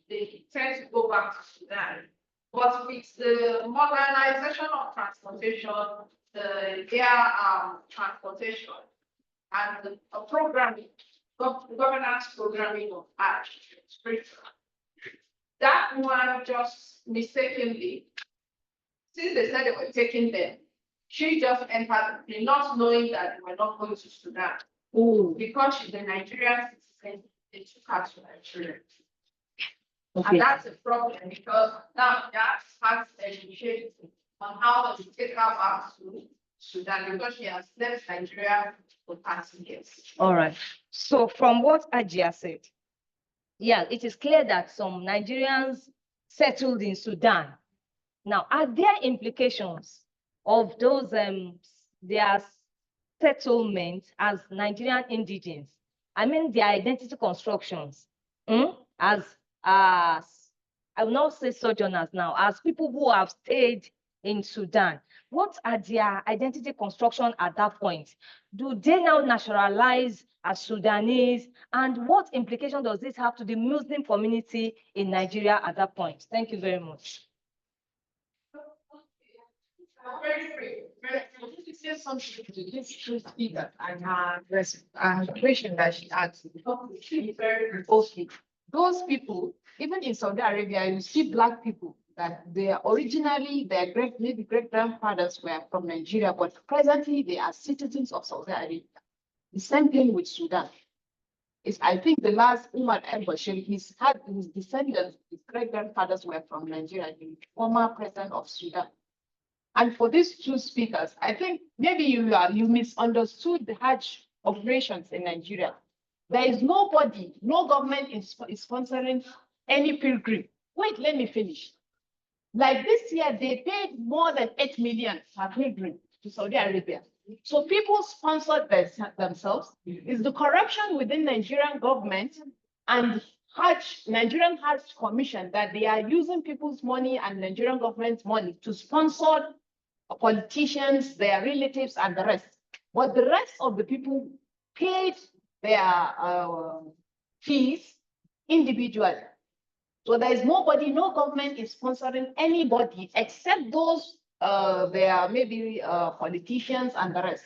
they tend to go back to Sudan. But with the modernization of transportation, their transportation and the programming, governance programming of Hajj, that one just mistakenly, since they said they were taking them, she just entered, not knowing that they were not going to Sudan. Ooh. Because she's a Nigerian citizen, they took her to Nigeria. Okay. And that's a problem because now that starts educating on how to take her back to Sudan because she has left Nigeria for 30 years. All right. So from what Ajia said, yeah, it is clear that some Nigerians settled in Sudan. Now, are there implications of those their settlement as Nigerian indigenes? I mean, their identity constructions as I will not say sojourners now, as people who have stayed in Sudan. What are their identity construction at that point? Do they now nationalize as Sudanese? And what implication does this have to the Muslim community in Nigeria at that point? Thank you very much. Very free. To say something to this true speaker and her question that she asked. Very okay. Those people, even in Saudi Arabia, you see Black people that they are originally their maybe great grandfathers were from Nigeria, but presently they are citizens of Saudi Arabia. The same thing with Sudan. I think the last Umar al-Bashir, his descendants, his great grandfathers were from Nigeria, the former president of Sudan. And for these two speakers, I think maybe you misunderstood the Hajj operations in Nigeria. There is nobody, no government is sponsoring any pilgrim. Wait, let me finish. Like this year, they paid more than 8 million per pilgrim to Saudi Arabia. So people sponsored themselves. It's the corruption within Nigerian government and Nigerian Hajj Commission that they are using people's money and Nigerian government's money to sponsor politicians, their relatives, and the rest. But the rest of the people paid their fees individually. So there is nobody, no government is sponsoring anybody except those there are maybe politicians and the rest.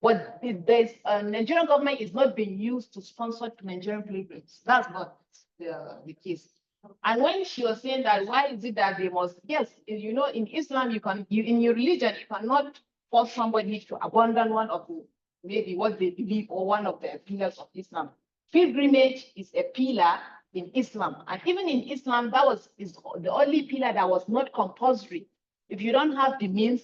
But there's Nigerian government is not being used to sponsor Nigerian pilgrims. That's not the case. And when she was saying that, why is it that they must? Yes, you know, in Islam, in your religion, you cannot force somebody to abandon one of the, maybe what they believe or one of the pillars of Islam. Pilgrimage is a pillar in Islam, and even in Islam, is the only pillar that was not compulsory. If you don't have the means,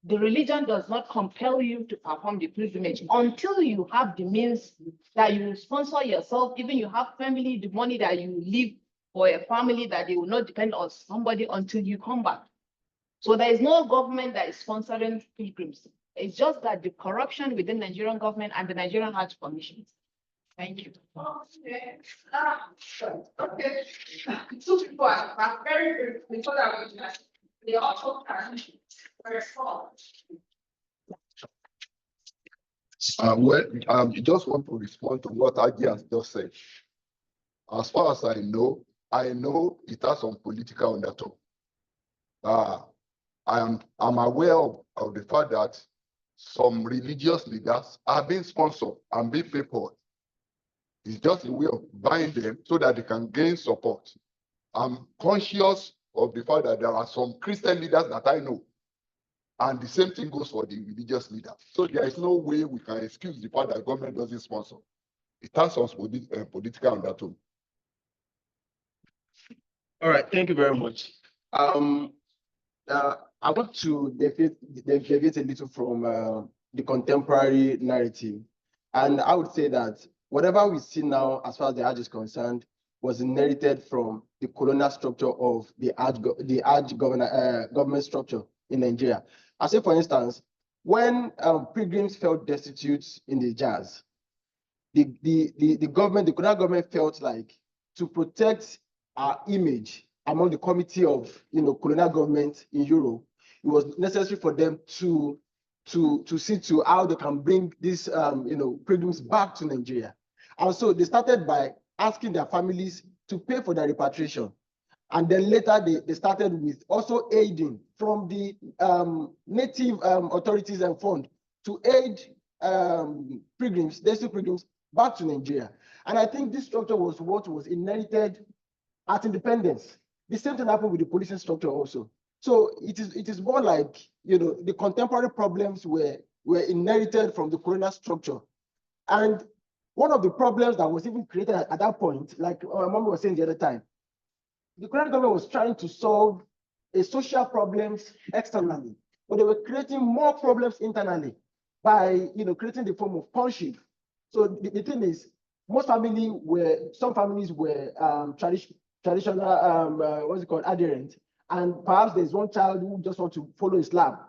the religion does not compel you to perform the pilgrimage until you have the means that you sponsor yourself, even you have family, the money that you live for a family, that they will not depend on somebody until you come back. So there is no government that is sponsoring pilgrims. It's just that the corruption within Nigerian government and the Nigerian Hajj Commission. Thank you. Okay. Okay. Two people are very before that they also can respond. Just want to respond to what Agi has just said. As far as I know it has some political undertone. I'm aware of the fact that some religious leaders are being sponsored and being paid for. It's just a way of buying them so that they can gain support. I'm conscious of the fact that there are some Christian leaders that I know, and the same thing goes for the religious leader. So there is no way we can excuse the fact that government doesn't sponsor. It has some political undertone. All right, thank you very much. I want to deviate a little from the contemporary narrative. And I would say that whatever we see now, as far as the Hajj is concerned, was inherited from the colonial structure of the Hajj government structure in Nigeria. I say, for instance, when pilgrims felt destitute in the Hajj, the colonial government felt like to protect our image among the committee of colonial government in Europe, it was necessary for them to see to how they can bring these pilgrims back to Nigeria. And so they started by asking their families to pay for their repatriation. And then later they started with also aiding from the native authorities and fund to aid destitute pilgrims back to Nigeria. And I think this structure was what was inherited at independence. The same thing happened with the policing structure also. So it is more like, the contemporary problems were inherited from the colonial structure. And one of the problems that was even created at that point, like my mom was saying the other time, the colonial government was trying to solve a social problems externally, but they were creating more problems internally by creating the form of township. So the thing is, some families were traditional adherent, and perhaps there's one child who just wants to follow Islam,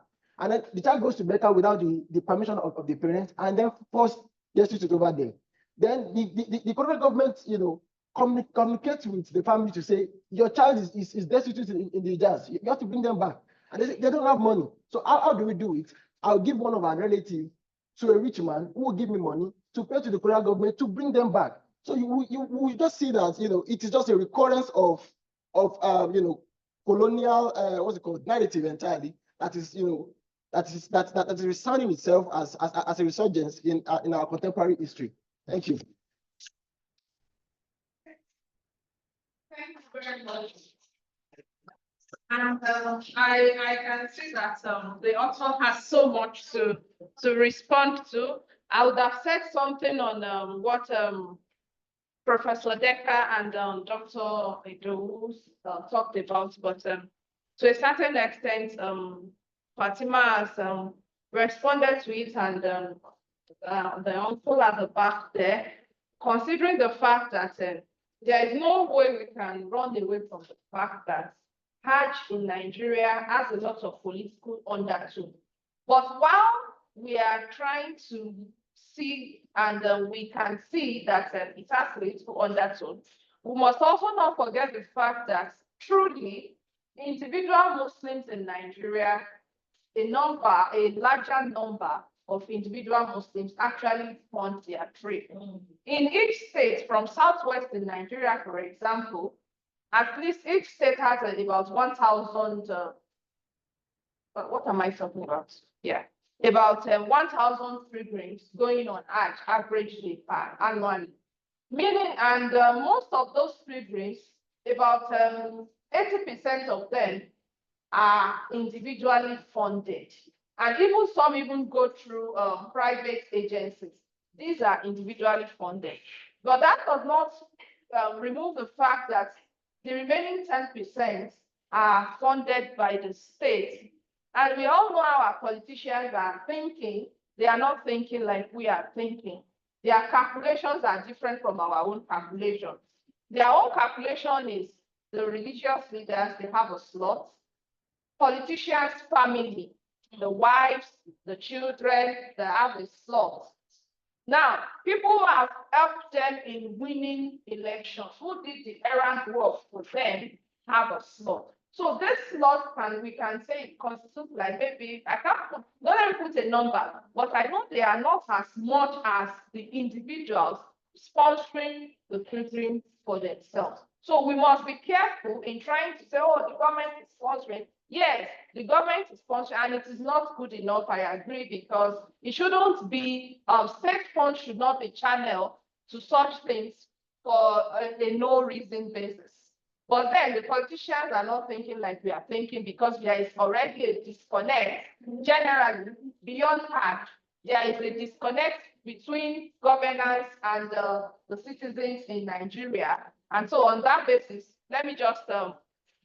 and then the child goes to Mecca without the permission of the parents, and then forced destitute over there. Then the colonial government, communicates with the family to say your child is destitute in the Hijaz. You have to bring them back, and they don't have money. So how do we do it? I'll give one of our relatives to a rich man who will give me money to pay to the colonial government to bring them back. So you just see that it is just a recurrence of colonial narrative entirely that is resounding itself as a resurgence in our contemporary history. Thank you. Thank you very much. And I can see that the author has so much to respond to. I would have said something on what Professor Decker and Dr. Edo talked about, but to a certain extent, Fatima has responded to it, and the uncle at the back there, considering the fact that there is no way we can run away from the fact that Hajj in Nigeria has a lot of political undertone. But while we are trying to see, and we can see that it has political undertone, we must also not forget the fact that truly individual Muslims in Nigeria, a larger number of individual Muslims actually fund their trade. In each state, from southwest in Nigeria, for example, at least each state has about 1,000 what am I talking about? Yeah, about 1,000 pilgrims going on Hajj averagely annually. Meaning, and most of those pilgrims, about 80% of them are individually funded. And even some even go through private agencies. These are individually funded. But that does not remove the fact that the remaining 10% are funded by the state. And we all know how our politicians are thinking. They are not thinking like we are thinking. Their calculations are different from our own calculations. Their own calculation is the religious leaders, they have a slot. Politicians' family, the wives, the children, they have a slot. Now, people who have helped them in winning elections, who did the errand work for them, have a slot. So this slot we can say it constitutes like maybe, I can't don't even put a number, but I know they are not as much as the individuals sponsoring the pilgrim for themselves. So we must be careful in trying to say, oh, the government is sponsoring. Yes, the government is sponsoring, and it is not good enough. I agree, because it shouldn't be, state funds should not be channeled to such things for a no reason basis. But then the politicians are not thinking like we are thinking, because there is already a disconnect generally beyond Hajj. There is a disconnect between governance and the citizens in Nigeria. And so on that basis, let me just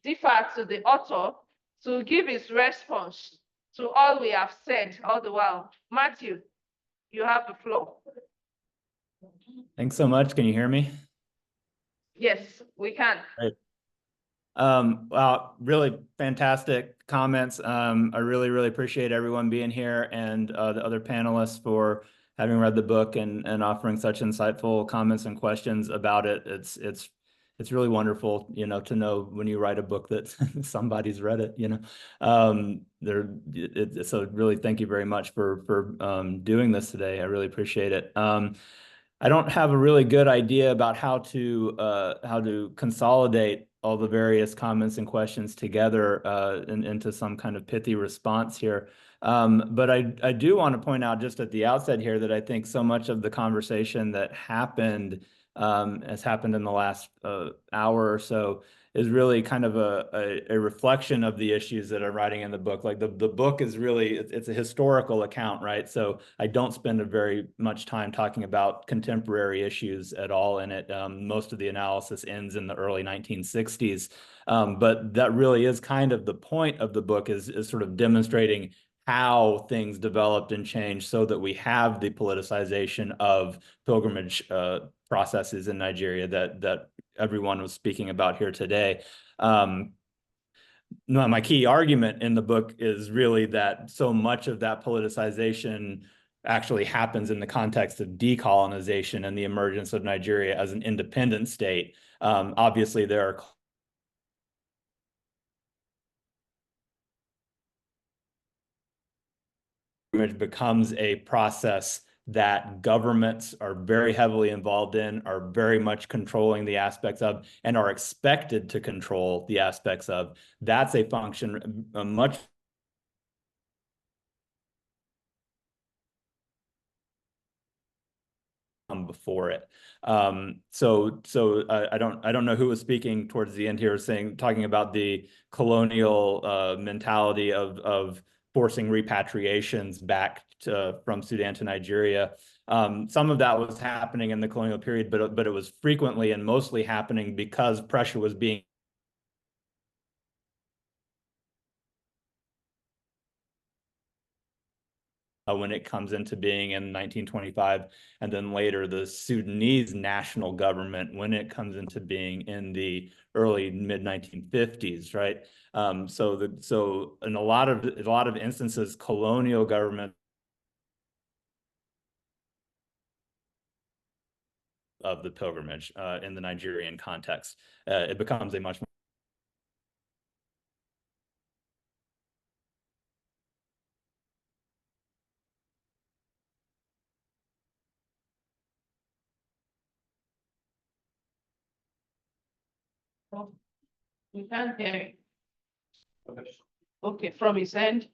defer to the author to give his response to all we have said all the while. Matthew, you have the floor. Thanks so much. Can you hear me? Yes, we can. Great. Wow, really fantastic comments. I really appreciate everyone being here, and the other panelists for having read the book and offering such insightful comments and questions about it. It's really wonderful, to know when you write a book that somebody's read it, so really thank you very much for doing this today. I really appreciate it. I don't have a really good idea about how to consolidate all the various comments and questions together into some kind of pithy response here. But I do want to point out just at the outset here that I think so much of the conversation that has happened in the last hour or so is really kind of a reflection of the issues that I'm writing in the book. Like the book is really, it's a historical account, right? So I don't spend a very much time talking about contemporary issues at all in it. Most of the analysis ends in the early 1960s. But that really is kind of the point of the book, is sort of demonstrating how things developed and changed so that we have the politicization of pilgrimage processes in Nigeria that everyone was speaking about here today. My key argument in the book is really that so much of that politicization actually happens in the context of decolonization and the emergence of Nigeria as an independent state. Obviously, there are becomes a process that governments are very heavily involved in, are very much controlling the aspects of, and are expected to control the aspects of. That's a function much before it. So I don't know who was speaking towards the end here, talking about the colonial mentality of forcing repatriations back from Sudan to Nigeria. Some of that was happening in the colonial period, but it was frequently and mostly happening because pressure was being when it comes into being in 1925, and then later the Sudanese national government when it comes into being in the early mid-1950s, right? So in a lot of instances, colonial government of the pilgrimage in the Nigerian context, it becomes a much more We can't hear it. Okay, from his end.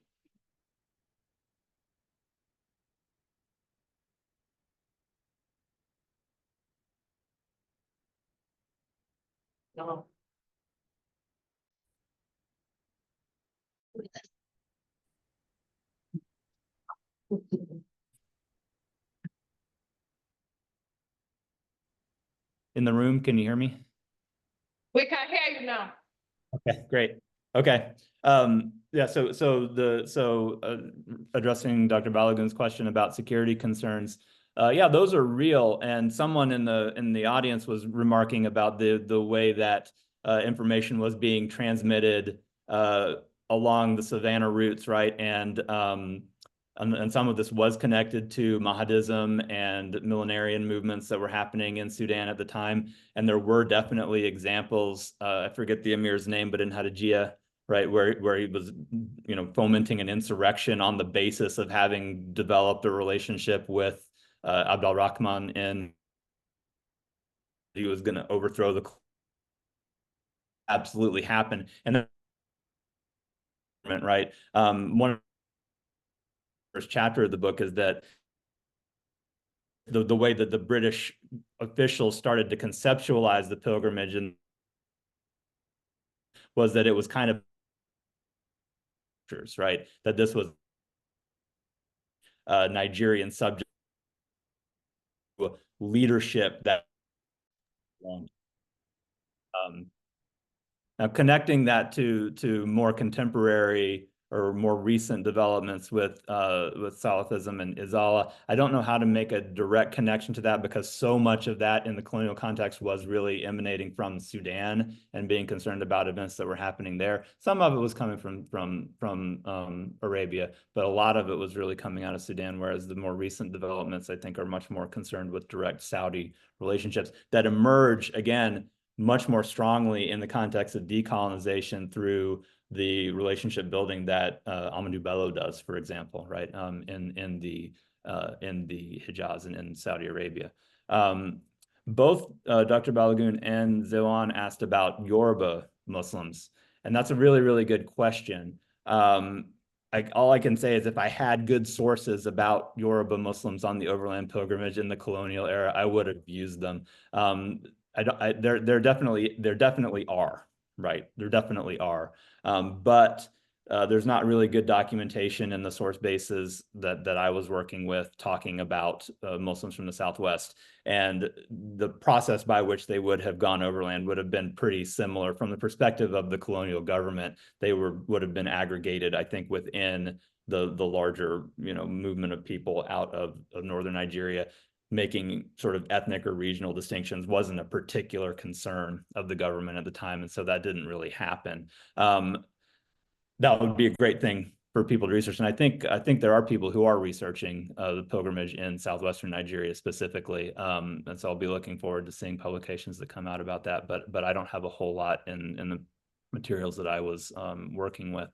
In the room, can you hear me? We can hear you now. Okay, great. Okay. Yeah, addressing Dr. Balogun's question about security concerns, yeah, those are real. And someone in the audience was remarking about the way that information was being transmitted along the Savannah routes, right? And some of this was connected to Mahadism and millenarian movements that were happening in Sudan at the time. And there were definitely examples, I forget the emir's name, but in Hadijia, right, where he was, fomenting an insurrection on the basis of having developed a relationship with Abd al-Rahman, and he was going to overthrow the absolutely happen. And then, right, one of the first chapter of the book is that the way that the British officials started to conceptualize the pilgrimage and was that it was kind of, right, that this was Nigerian subject leadership that now connecting that to more contemporary or more recent developments with Salafism and Izala. I don't know how to make a direct connection to that because so much of that in the colonial context was really emanating from Sudan and being concerned about events that were happening there. Some of it was coming from Arabia, but a lot of it was really coming out of Sudan, whereas the more recent developments, I think, are much more concerned with direct Saudi relationships that emerge, again, much more strongly in the context of decolonization through the relationship building that Amadou Bello does, for example, right, in the Hijaz and in Saudi Arabia. Both Dr. Balogun and Zewan asked about Yoruba Muslims, and that's a really, really good question. All I can say is if I had good sources about Yoruba Muslims on the overland pilgrimage in the colonial era, I would have used them. There definitely are, right? There definitely are. But there's not really good documentation in the source bases that I was working with talking about Muslims from the Southwest. And the process by which they would have gone overland would have been pretty similar from the perspective of the colonial government. They would have been aggregated, I think, within the larger, movement of people out of northern Nigeria. Making sort of ethnic or regional distinctions wasn't a particular concern of the government at the time, and so that didn't really happen. That would be a great thing for people to research, and I think there are people who are researching the pilgrimage in southwestern Nigeria specifically, and so I'll be looking forward to seeing publications that come out about that. But I don't have a whole lot in the materials that I was working with.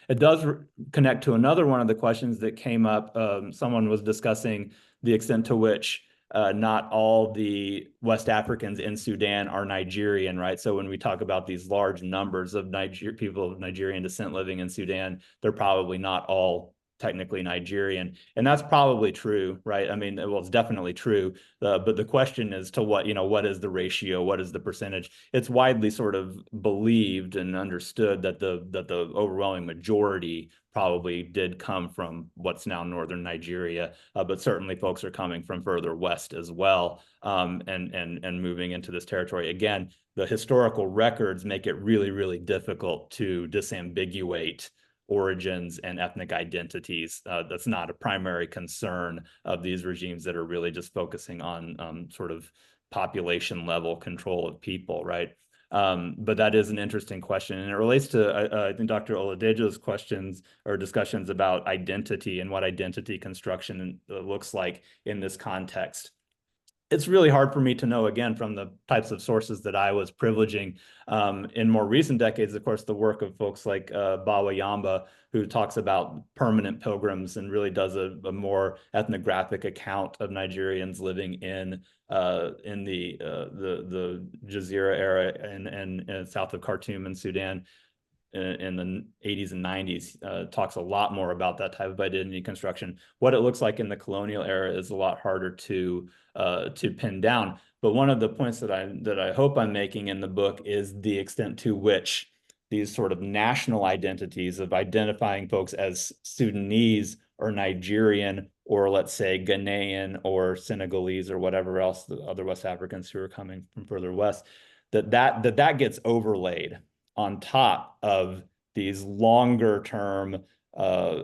It does connect to another one of the questions that came up. Someone was discussing the extent to which not all the West Africans in Sudan are Nigerian, right? So when we talk about these large numbers of people of Nigerian descent living in Sudan, they're probably not all technically Nigerian. And that's probably true, right? I mean, well, it's definitely true. But the question is to what is the ratio? What is the percentage? It's widely sort of believed and understood that the overwhelming majority probably did come from what's now northern Nigeria, but certainly folks are coming from further west as well, and moving into this territory. Again, the historical records make it really, really difficult to disambiguate origins and ethnic identities. That's not a primary concern of these regimes that are really just focusing on sort of population level control of people, right? But that is an interesting question, and it relates to I think Dr. Oladejo's questions or discussions about identity and what identity construction looks like in this context. It's really hard for me to know, again, from the types of sources that I was privileging. In more recent decades, of course, the work of folks like Bawa Yamba, who talks about permanent pilgrims and really does a more ethnographic account of Nigerians living in the Jazeera era and south of Khartoum and Sudan in the 80s and 90s, talks a lot more about that type of identity construction. What it looks like in the colonial era is a lot harder to pin down. But one of the points that I hope I'm making in the book is the extent to which these sort of national identities of identifying folks as Sudanese or Nigerian, or let's say Ghanaian or Senegalese or whatever else, the other West Africans who are coming from further west, that gets overlaid on top of these longer term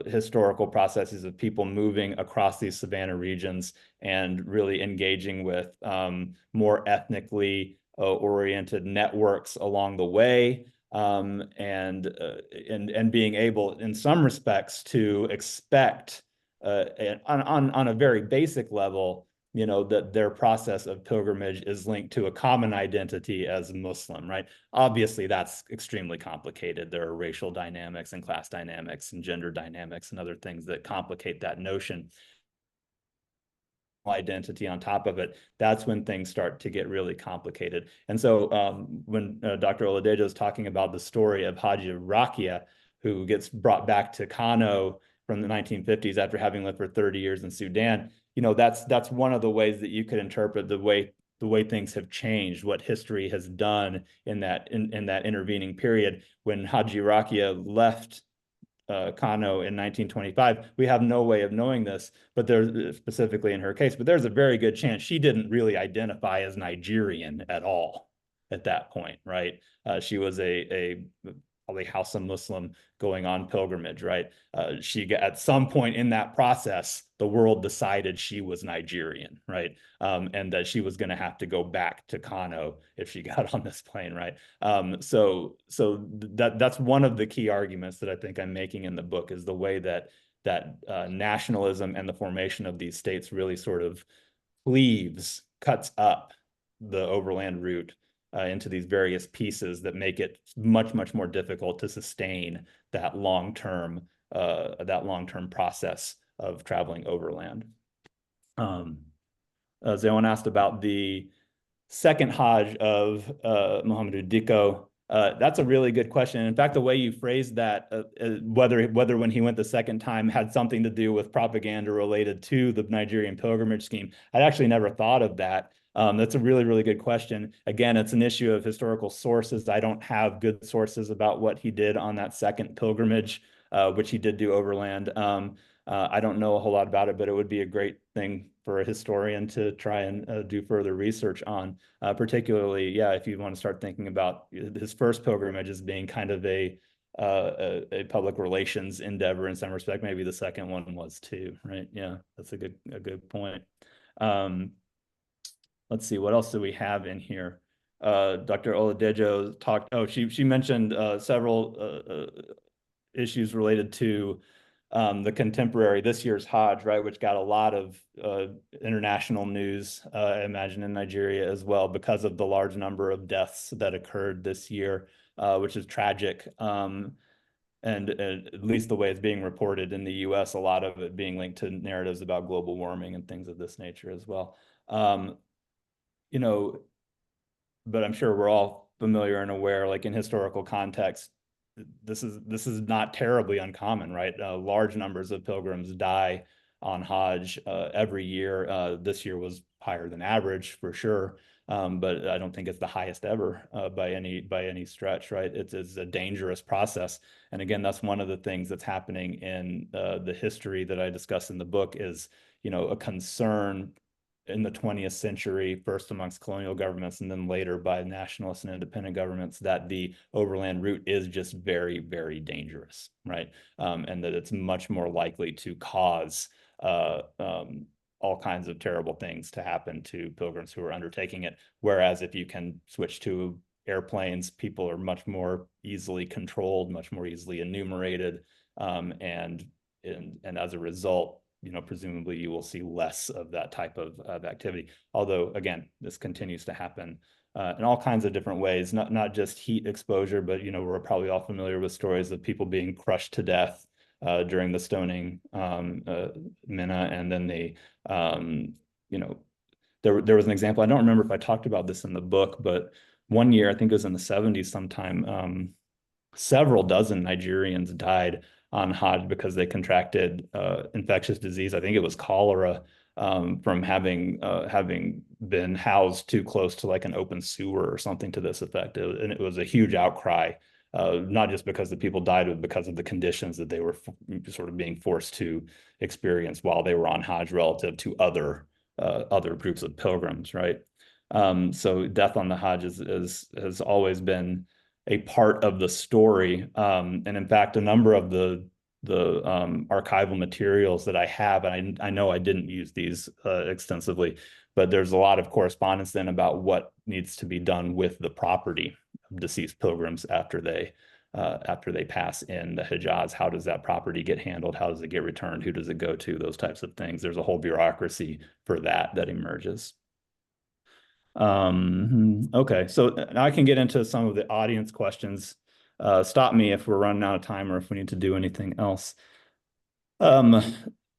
historical processes of people moving across these savanna regions and really engaging with more ethnically oriented networks along the way, and being able, in some respects, to expect on a very basic level, you know, that their process of pilgrimage is linked to a common identity as a Muslim, right? Obviously, that's extremely complicated. There are racial dynamics and class dynamics and gender dynamics and other things that complicate that notion. Identity on top of it, that's when things start to get really complicated. And so when Dr. Oladejo is talking about the story of Hajj Rakia, who gets brought back to Kano from the 1950s after having lived for 30 years in Sudan, you know, that's one of the ways that you could interpret the way things have changed, what history has done in that intervening period. When Hajj Rakia left Kano in 1925. We have no way of knowing this, but there's specifically in her case, but there's a very good chance she didn't really identify as Nigerian at all at that point, right? She was a probably Hausa Muslim going on pilgrimage, right? At some point in that process, the world decided she was Nigerian, right? And that she was going to have to go back to Kano if she got on this plane, right? So that's one of the key arguments that I think I'm making in the book, is the way that nationalism and the formation of these states really sort of cuts up the overland route into these various pieces that make it much, much more difficult to sustain that long-term process of traveling overland. Zewan asked about the second Hajj of Muhammadu Diko. That's a really good question. In fact, the way you phrased that, whether when he went the second time had something to do with propaganda related to the Nigerian pilgrimage scheme, I'd actually never thought of that. That's a really, really good question. Again, it's an issue of historical sources. I don't have good sources about what he did on that second pilgrimage, which he did do overland. I don't know a whole lot about it, but it would be a great thing for a historian to try and do further research on, particularly, yeah, if you want to start thinking about his first pilgrimage as being kind of a public relations endeavor in some respect. Maybe the second one was too, right? Yeah, that's a good point. Let's see, what else do we have in here? Dr. Oladejo talked, she mentioned several issues related to the contemporary, this year's Hajj, right, which got a lot of international news, I imagine, in Nigeria as well, because of the large number of deaths that occurred this year, which is tragic. And at least the way it's being reported in the US, a lot of it being linked to narratives about global warming and things of this nature as well. You know, but I'm sure we're all familiar and aware, like in historical context, this is not terribly uncommon, right? Large numbers of pilgrims die on Hajj every year. This year was higher than average for sure, but I don't think it's the highest ever by any stretch, right? It's a dangerous process, and again, that's one of the things that's happening in the history that I discuss in the book, is, you know, a concern in the 20th century, first amongst colonial governments and then later by nationalist and independent governments, that the overland route is just very, very dangerous, right? And that it's much more likely to cause all kinds of terrible things to happen to pilgrims who are undertaking it. Whereas if you can switch to airplanes, people are much more easily controlled, much more easily enumerated, and as a result, you know, presumably you will see less of that type of activity. Although, again, this continues to happen in all kinds of different ways, not just heat exposure, but, you know, we're probably all familiar with stories of people being crushed to death during the stoning Mina, and then they, you know, there was an example, I don't remember if I talked about this in the book, but one year, I think it was in the 70s sometime, several dozen Nigerians died on Hajj because they contracted infectious disease. I think it was cholera, from having been housed too close to like an open sewer or something to this effect. And it was a huge outcry not just because the people died, but because of the conditions that they were sort of being forced to experience while they were on Hajj relative to other groups of pilgrims, right? So death on the Hajj has always been a part of the story. And in fact, a number of the archival materials that I have, and I know I didn't use these extensively, but there's a lot of correspondence then about what needs to be done with the property of deceased pilgrims after they pass in the Hijaz. How does that property get handled? How does it get returned? Who does it go to? Those types of things. There's a whole bureaucracy for that emerges. Okay, so now I can get into some of the audience questions. Stop me if we're running out of time or if we need to do anything else.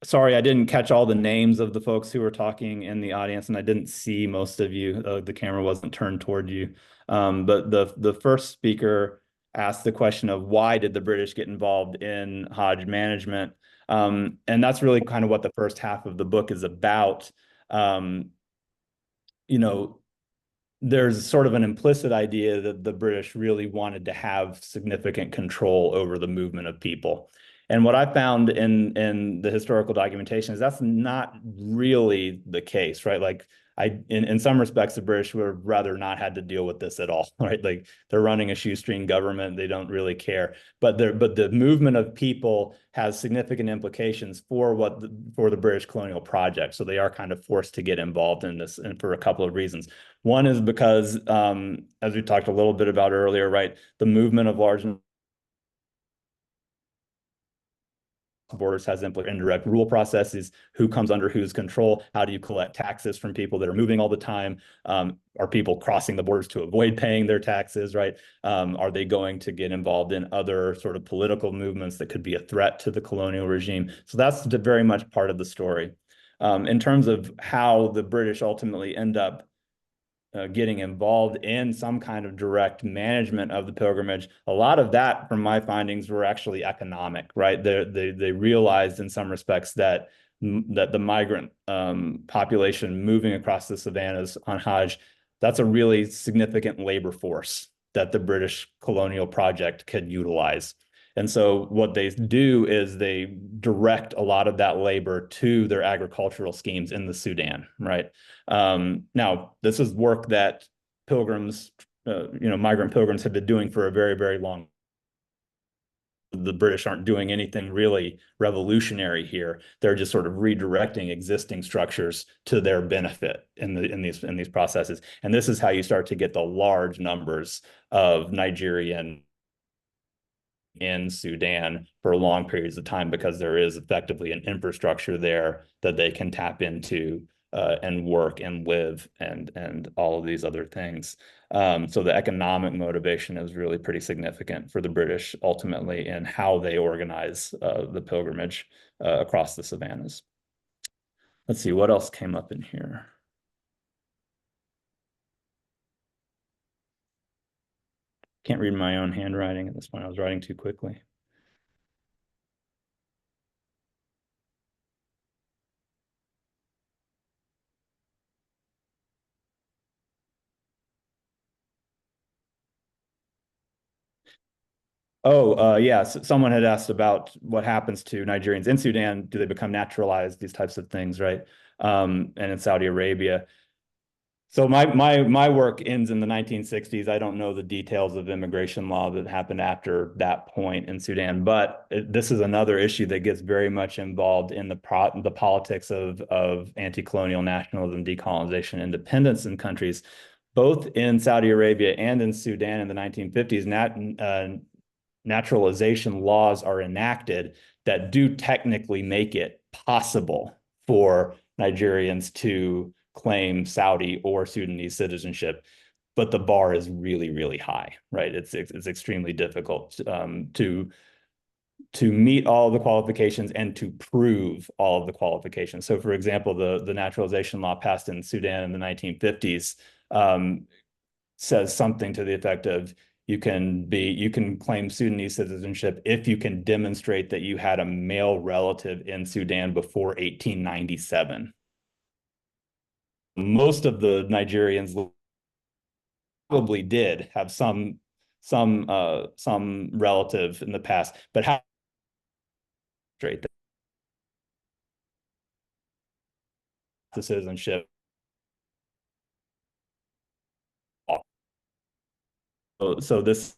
Sorry, I didn't catch all the names of the folks who were talking in the audience, and I didn't see most of you. The camera wasn't turned toward you. But the first speaker asked the question of why did the British get involved in Hajj management? And that's really kind of what the first half of the book is about. You know, there's sort of an implicit idea that the British really wanted to have significant control over the movement of people. And what I found in the historical documentation is that's not really the case, right? Like in some respects, the British would have rather not had to deal with this at all, right? Like they're running a shoestring government, they don't really care. But the movement of people has significant implications for the British colonial project. So they are kind of forced to get involved in this, and for a couple of reasons. One is because, as we talked a little bit about earlier, right, the movement of large borders has indirect rule processes. Who comes under whose control? How do you collect taxes from people that are moving all the time? Are people crossing the borders to avoid paying their taxes, right? Are they going to get involved in other sort of political movements that could be a threat to the colonial regime? So that's very much part of the story. In terms of how the British ultimately end up getting involved in some kind of direct management of the pilgrimage, a lot of that, from my findings, were actually economic, right? They realized in some respects that the migrant population moving across the savannas on Hajj, that's a really significant labor force that the British colonial project could utilize. And so what they do is they direct a lot of that labor to their agricultural schemes in the Sudan, right? Now, this is work that pilgrims, migrant pilgrims have been doing for a very, very long. The British aren't doing anything really revolutionary here. They're just sort of redirecting existing structures to their benefit in these processes. And this is how you start to get the large numbers of Nigerian in Sudan for long periods of time, because there is effectively an infrastructure there that they can tap into and work and live and all of these other things. So the economic motivation is really pretty significant for the British ultimately in how they organize the pilgrimage across the savannas. Let's see, what else came up in here? Can't read my own handwriting at this point. I was writing too quickly. Oh, yeah. Someone had asked about what happens to Nigerians in Sudan. Do they become naturalized? These types of things, right? And in Saudi Arabia. So my work ends in the 1960s. I don't know the details of immigration law that happened after that point in Sudan, but this is another issue that gets very much involved in the politics of anti-colonial nationalism, decolonization, independence in countries. Both in Saudi Arabia and in Sudan in the 1950s, naturalization laws are enacted that do technically make it possible for Nigerians to claim Saudi or Sudanese citizenship, but the bar is really, really high, right? It's extremely difficult to meet all the qualifications and to prove all of the qualifications. So, for example, the naturalization law passed in Sudan in the 1950s says something to the effect of you can claim Sudanese citizenship if you can demonstrate that you had a male relative in Sudan before 1897. Most of the Nigerians probably did have some some relative in the past, but how straight the citizenship. So this,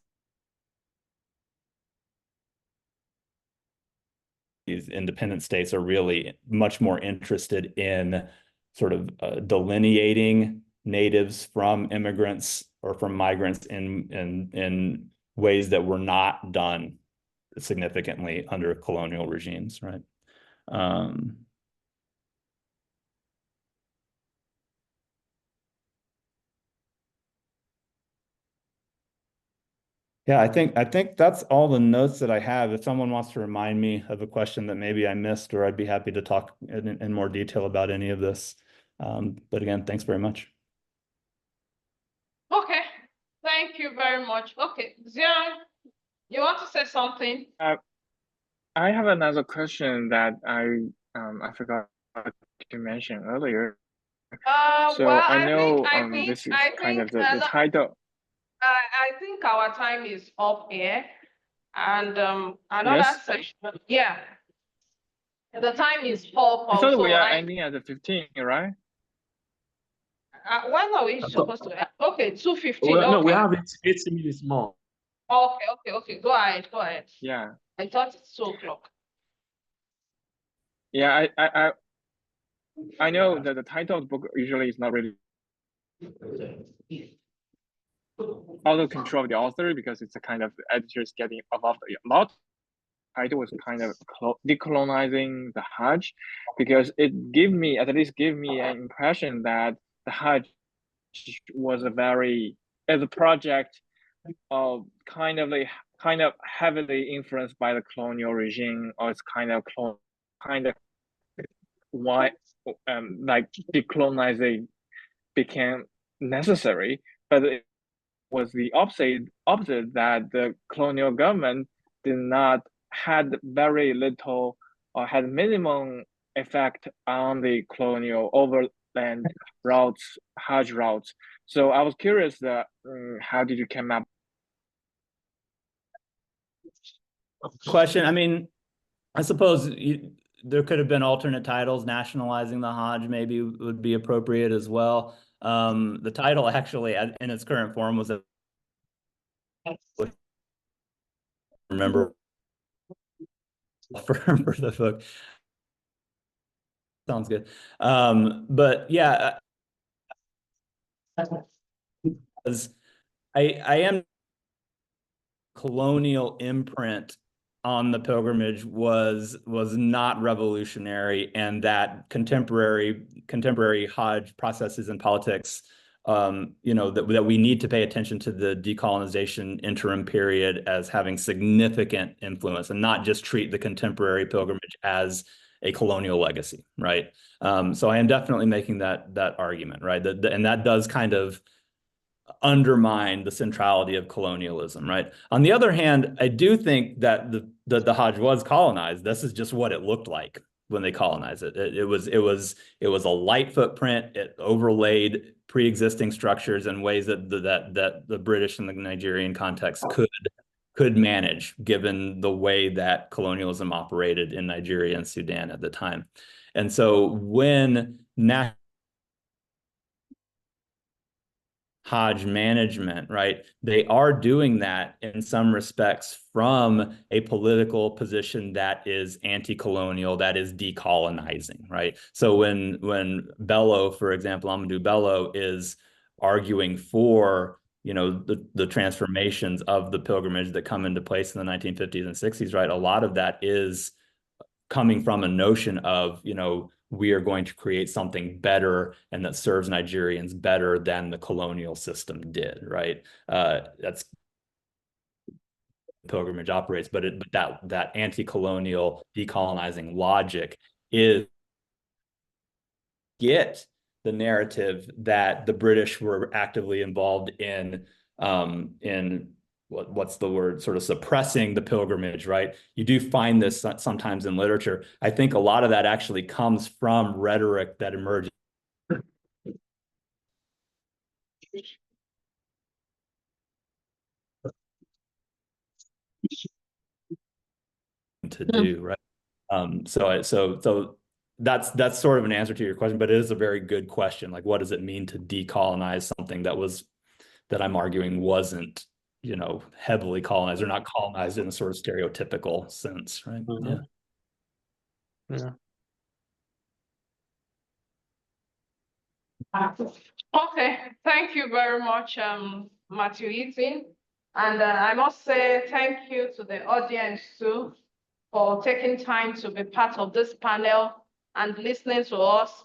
these independent states are really much more interested in sort of delineating natives from immigrants or from migrants in ways that were not done significantly under colonial regimes, right? Yeah, I think that's all the notes that I have. If someone wants to remind me of a question that maybe I missed, or I'd be happy to talk in more detail about any of this. But again, thanks very much. Okay, thank you very much. Okay, Zion, you want to say something? I have another question that I forgot to mention earlier. So Well, I know I think this is kind of the no, title. I think our time is up here, and another Yes? session. Yeah, the time is up. I thought Also, we are ending at the 15, right? when are we supposed to end? Okay, 2:15. Well, no, we Okay. have 80 minutes more. Okay. Go ahead. Yeah. I thought it's 2:00. Yeah, I know that the title of the book usually is not really out of control of the author, because it's a kind of editors getting above a lot. Title was kind of decolonizing the Hajj, because it at least give me an impression that the Hajj was as a project of kind of heavily influenced by the colonial regime, or it's kind of why like decolonizing became necessary, but it was the opposite, that the colonial government had very little or had minimum effect on the colonial overland routes, Hajj routes. So I was curious that how did you come up? Question. I mean, I suppose there could have been alternate titles. Nationalizing the Hajj maybe would be appropriate as well. The title actually in its current form was remember for the book. Sounds good. But yeah, I am colonial imprint on the pilgrimage was not revolutionary, and that contemporary Hajj processes and politics, that we need to pay attention to the decolonization interim period as having significant influence, and not just treat the contemporary pilgrimage as a colonial legacy, right? So I am definitely making that argument, right? And that does kind of undermine the centrality of colonialism, right? On the other hand, I do think that the Hajj was colonized. This is just what it looked like when they colonized it. It was a light footprint. It overlaid pre-existing structures in ways that the British and the Nigerian context could manage, given the way that colonialism operated in Nigeria and Sudan at the time. And so when Hajj management, right? They are doing that in some respects from a political position that is anti-colonial, that is decolonizing, right? So when Bello, for example, Amadou Bello is arguing for, the transformations of the pilgrimage that come into place in the 1950s and 60s, right? A lot of that is coming from a notion of, we are going to create something better and that serves Nigerians better than the colonial system did, right? That's pilgrimage operates, but that anti-colonial decolonizing logic is get the narrative that the British were actively involved in what's the word, sort of suppressing the pilgrimage, right? You do find this sometimes in literature. I think a lot of that actually comes from rhetoric that emerges. to do, right? So that's sort of an answer to your question, but it is a very good question. Like, what does it mean to decolonize something that I'm arguing wasn't, heavily colonized or not colonized in a sort of stereotypical sense, right? Mhm. Yeah. Okay, thank you very much, Mathew Heaton. And I must say thank you to the audience too for taking time to be part of this panel and listening to us.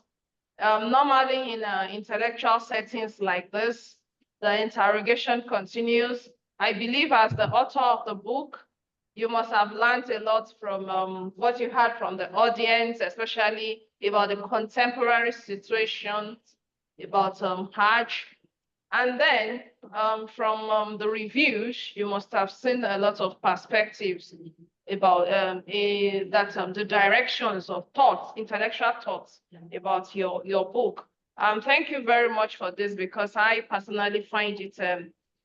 Normally in intellectual settings like this, the interrogation continues. I believe as the author of the book, you must have learned a lot from what you heard from the audience, especially about the contemporary situation, about Hajj. And then from the reviews, you must have seen a lot of perspectives about the directions of thoughts, intellectual thoughts about your book. Thank you very much for this, because I personally find it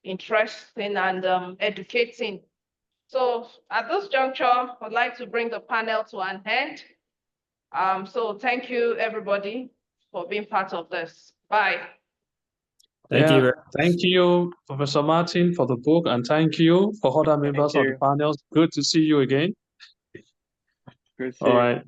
interesting and educating. So at this juncture, I'd like to bring the panel to an end. So thank you, everybody, for being part of this. Bye. Thank you. Thank you, Professor Martin, for the book, and thank you for other members of the panels. Good to see you again. Good to see All you. right.